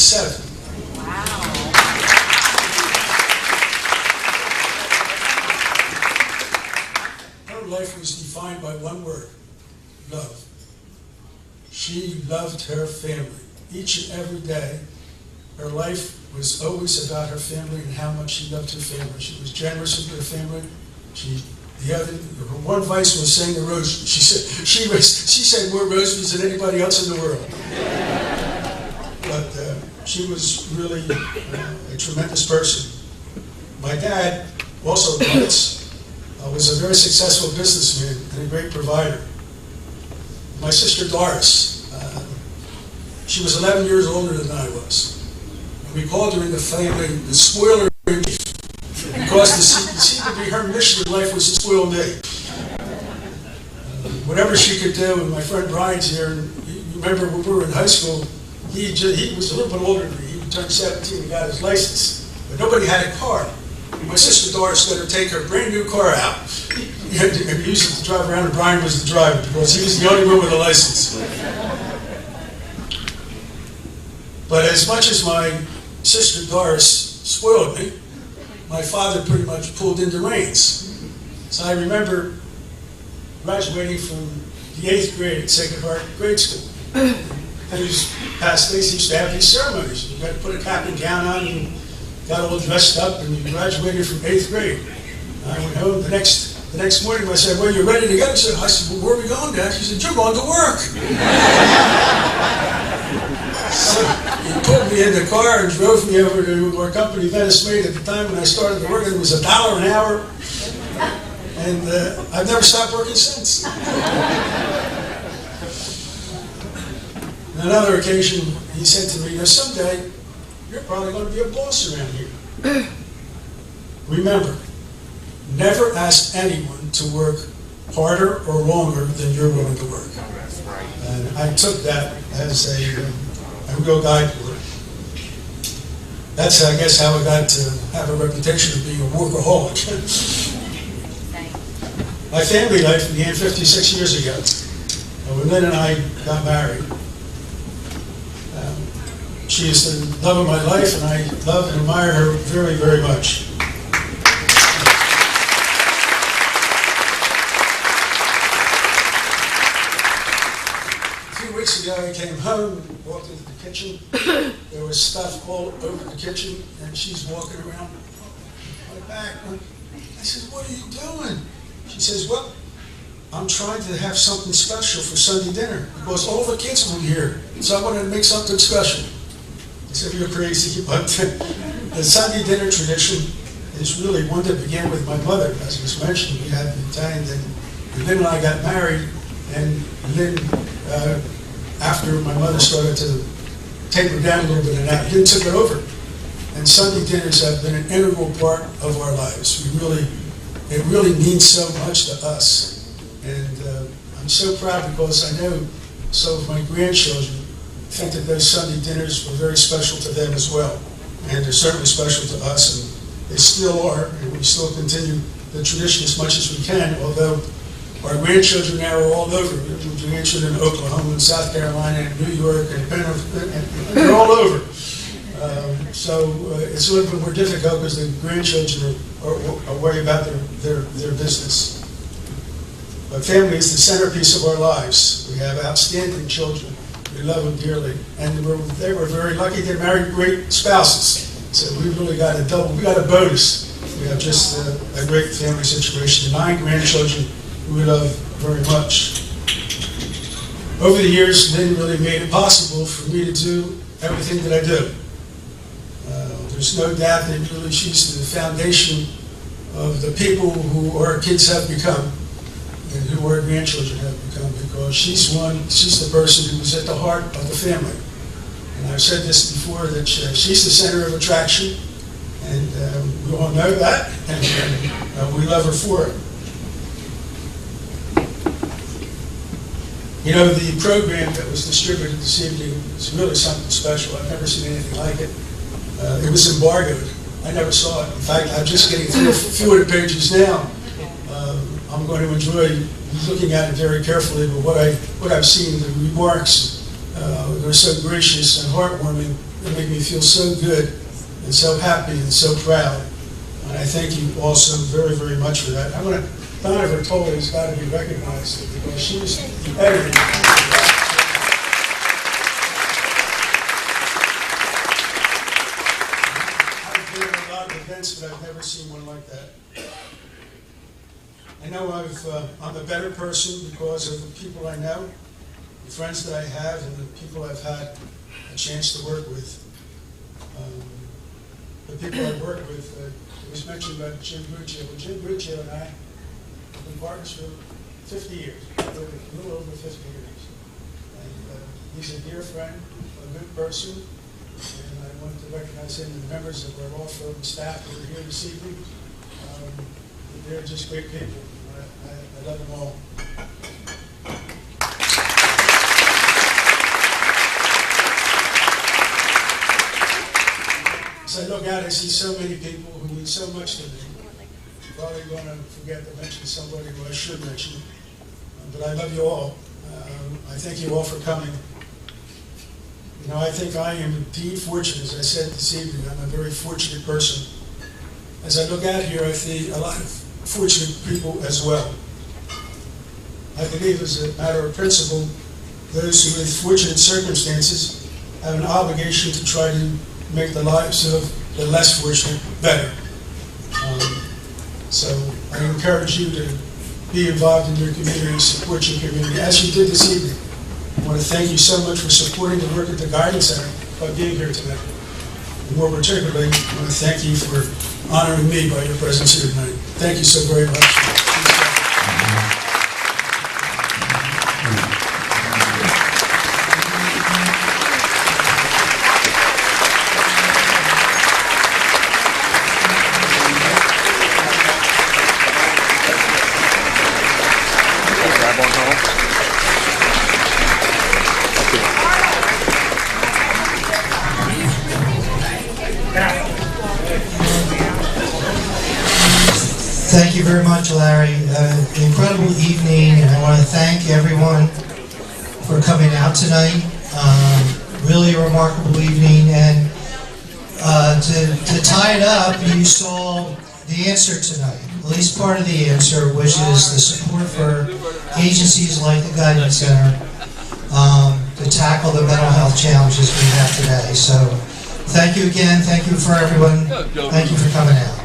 Her life was defined by one word: love. She loved her family. Each and every day, her life was always about her family and how much she loved her family. She was generous with her family. Her one vice was saying the rosary. She said more rosaries than anybody else in the world. But she was really a tremendous person. My dad, also was a very successful businessman and a great provider. My sister Doris, she was 11 years older than I was. And we called her in the family the spoiler in chief, because it seemed to be her mission in life was to spoil me. Whatever she could do, and my friend Brian's here, and you remember when we were in high school, he was a little bit older than me. He turned 17 and got his license, but nobody had a car. My sister Doris let her take her brand new car out. And used it to drive around, and Brian was the driver, because he was the only one with a license. But as much as my sister Doris spoiled me, my father pretty much pulled in the reins. So I remember graduating from the 8th grade at Sacred Heart Grade School. These past days used to have these ceremonies. You got to put a cap and gown on, and got all dressed up, and you graduated from 8th grade. I went home the next morning. I said, "Well, you're ready to go?" I said, "Well, where are we going, Dad?" She said, "You're going to work." So he put me in the car and drove me over to our company, Venice Maid. At the time when I started to work, it was $1 an hour. And I've never stopped working since. On another occasion, he said to me, "Someday, you're probably going to be a boss around here. Remember, never ask anyone to work harder or longer than you're willing to work." And I took that as a real guidebook. That's, I guess, how I got to have a reputation of being a workaholic. My family life began 56 years ago. When Lynn and I got married, she is the love of my life, and I love and admire her very, very much. A few weeks ago, I came home, walked into the kitchen. There was stuff all over the kitchen, and she's walking around my back. I said, "What are you doing?" She says, "Well, I'm trying to have something special for Sunday dinner, because all the kids will be here, so I wanted to make something special." I said, "You're crazy," but the Sunday dinner tradition is really one that began with my mother. As was mentioned, we had the Italian, and Lynn and I got married, and Lynn, after my mother started to taper down a little bit, and Lynn took it over. And Sunday dinners have been an integral part of our lives. It really means so much to us. And I'm so proud, because I know some of my grandchildren think that those Sunday dinners were very special to them as well. And they're certainly special to us, and they still are, and we still continue the tradition as much as we can, although Our grandchildren now are all over. We have grandchildren in Oklahoma and South Carolina and New York and they're all over. It's a little bit more difficult because the grandchildren are worried about their business. But family is the centerpiece of our lives. We have outstanding children. We love them dearly. And they were very lucky. They married great spouses. So we really got a bonus. We have just a great family situation. 9 grandchildren we love very much. Over the years, Lynn really made it possible for me to do everything that I do. There's no doubt that really she's the foundation of the people who our kids have become and who our grandchildren have become, because she's the person who's at the heart of the family. And I've said this before, that she's the center of attraction, and we all know that, and we love her for it. You know, the program that was distributed this evening is really something special. I've never seen anything like it. It was embargoed. I never saw it. In fact, I'm just getting through a few of the pages now. I'm going to enjoy looking at it very carefully, but what I've seen, the remarks, they're so gracious and heartwarming. They make me feel so good and so happy and so proud. And I thank you also very, very much for that. Donna Vertoli has got to be recognized because she's everything. I've been at a lot of events, but I've never seen one like that. I know I'm a better person because of the people I know, the friends that I have, and the people I've had a chance to work with. The people I work with, it was mentioned about Jim Bruccio. Well, Jim Bruccio and I have been partners for 50 years, a little over 50 years. And he's a dear friend, a good person, and I want to recognize him and the members of our law firm staff who are here this evening. They're just great people. I love them all. As I look out, I see so many people who mean so much to me. I'm probably going to forget to mention somebody who I should mention, but I love you all. I thank you all for coming. You know, I think I am indeed fortunate. As I said this evening, I'm a very fortunate person. As I look out here, I see a lot of fortunate people as well. I believe, as a matter of principle, those who with fortunate circumstances have an obligation to try to make the lives of the less fortunate better. So I encourage you to be involved in your community, support your community, as you did this evening. I want to thank you so much for supporting the work at the Guidance Center by being here tonight. And more particularly, I want to thank you for honoring me by your presence here tonight. Thank you so very much. Thank you very much, Larry. Incredible evening, and I want to thank everyone for coming out tonight. Really a remarkable evening, and to tie it up, you saw the answer tonight, at least part of the answer, which is the support for agencies like the Guidance Center to tackle the mental health challenges we have today. So thank you again. Thank you for everyone. Thank you for coming out.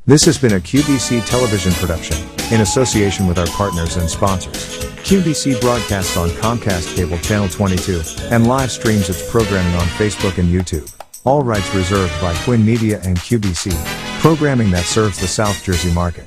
This has been a QBC television production, in association with our partners and sponsors. QBC broadcasts on Comcast Cable Channel 22, and live streams its programming on Facebook and YouTube. All rights reserved by Quinn Media and QBC, programming that serves the South Jersey market.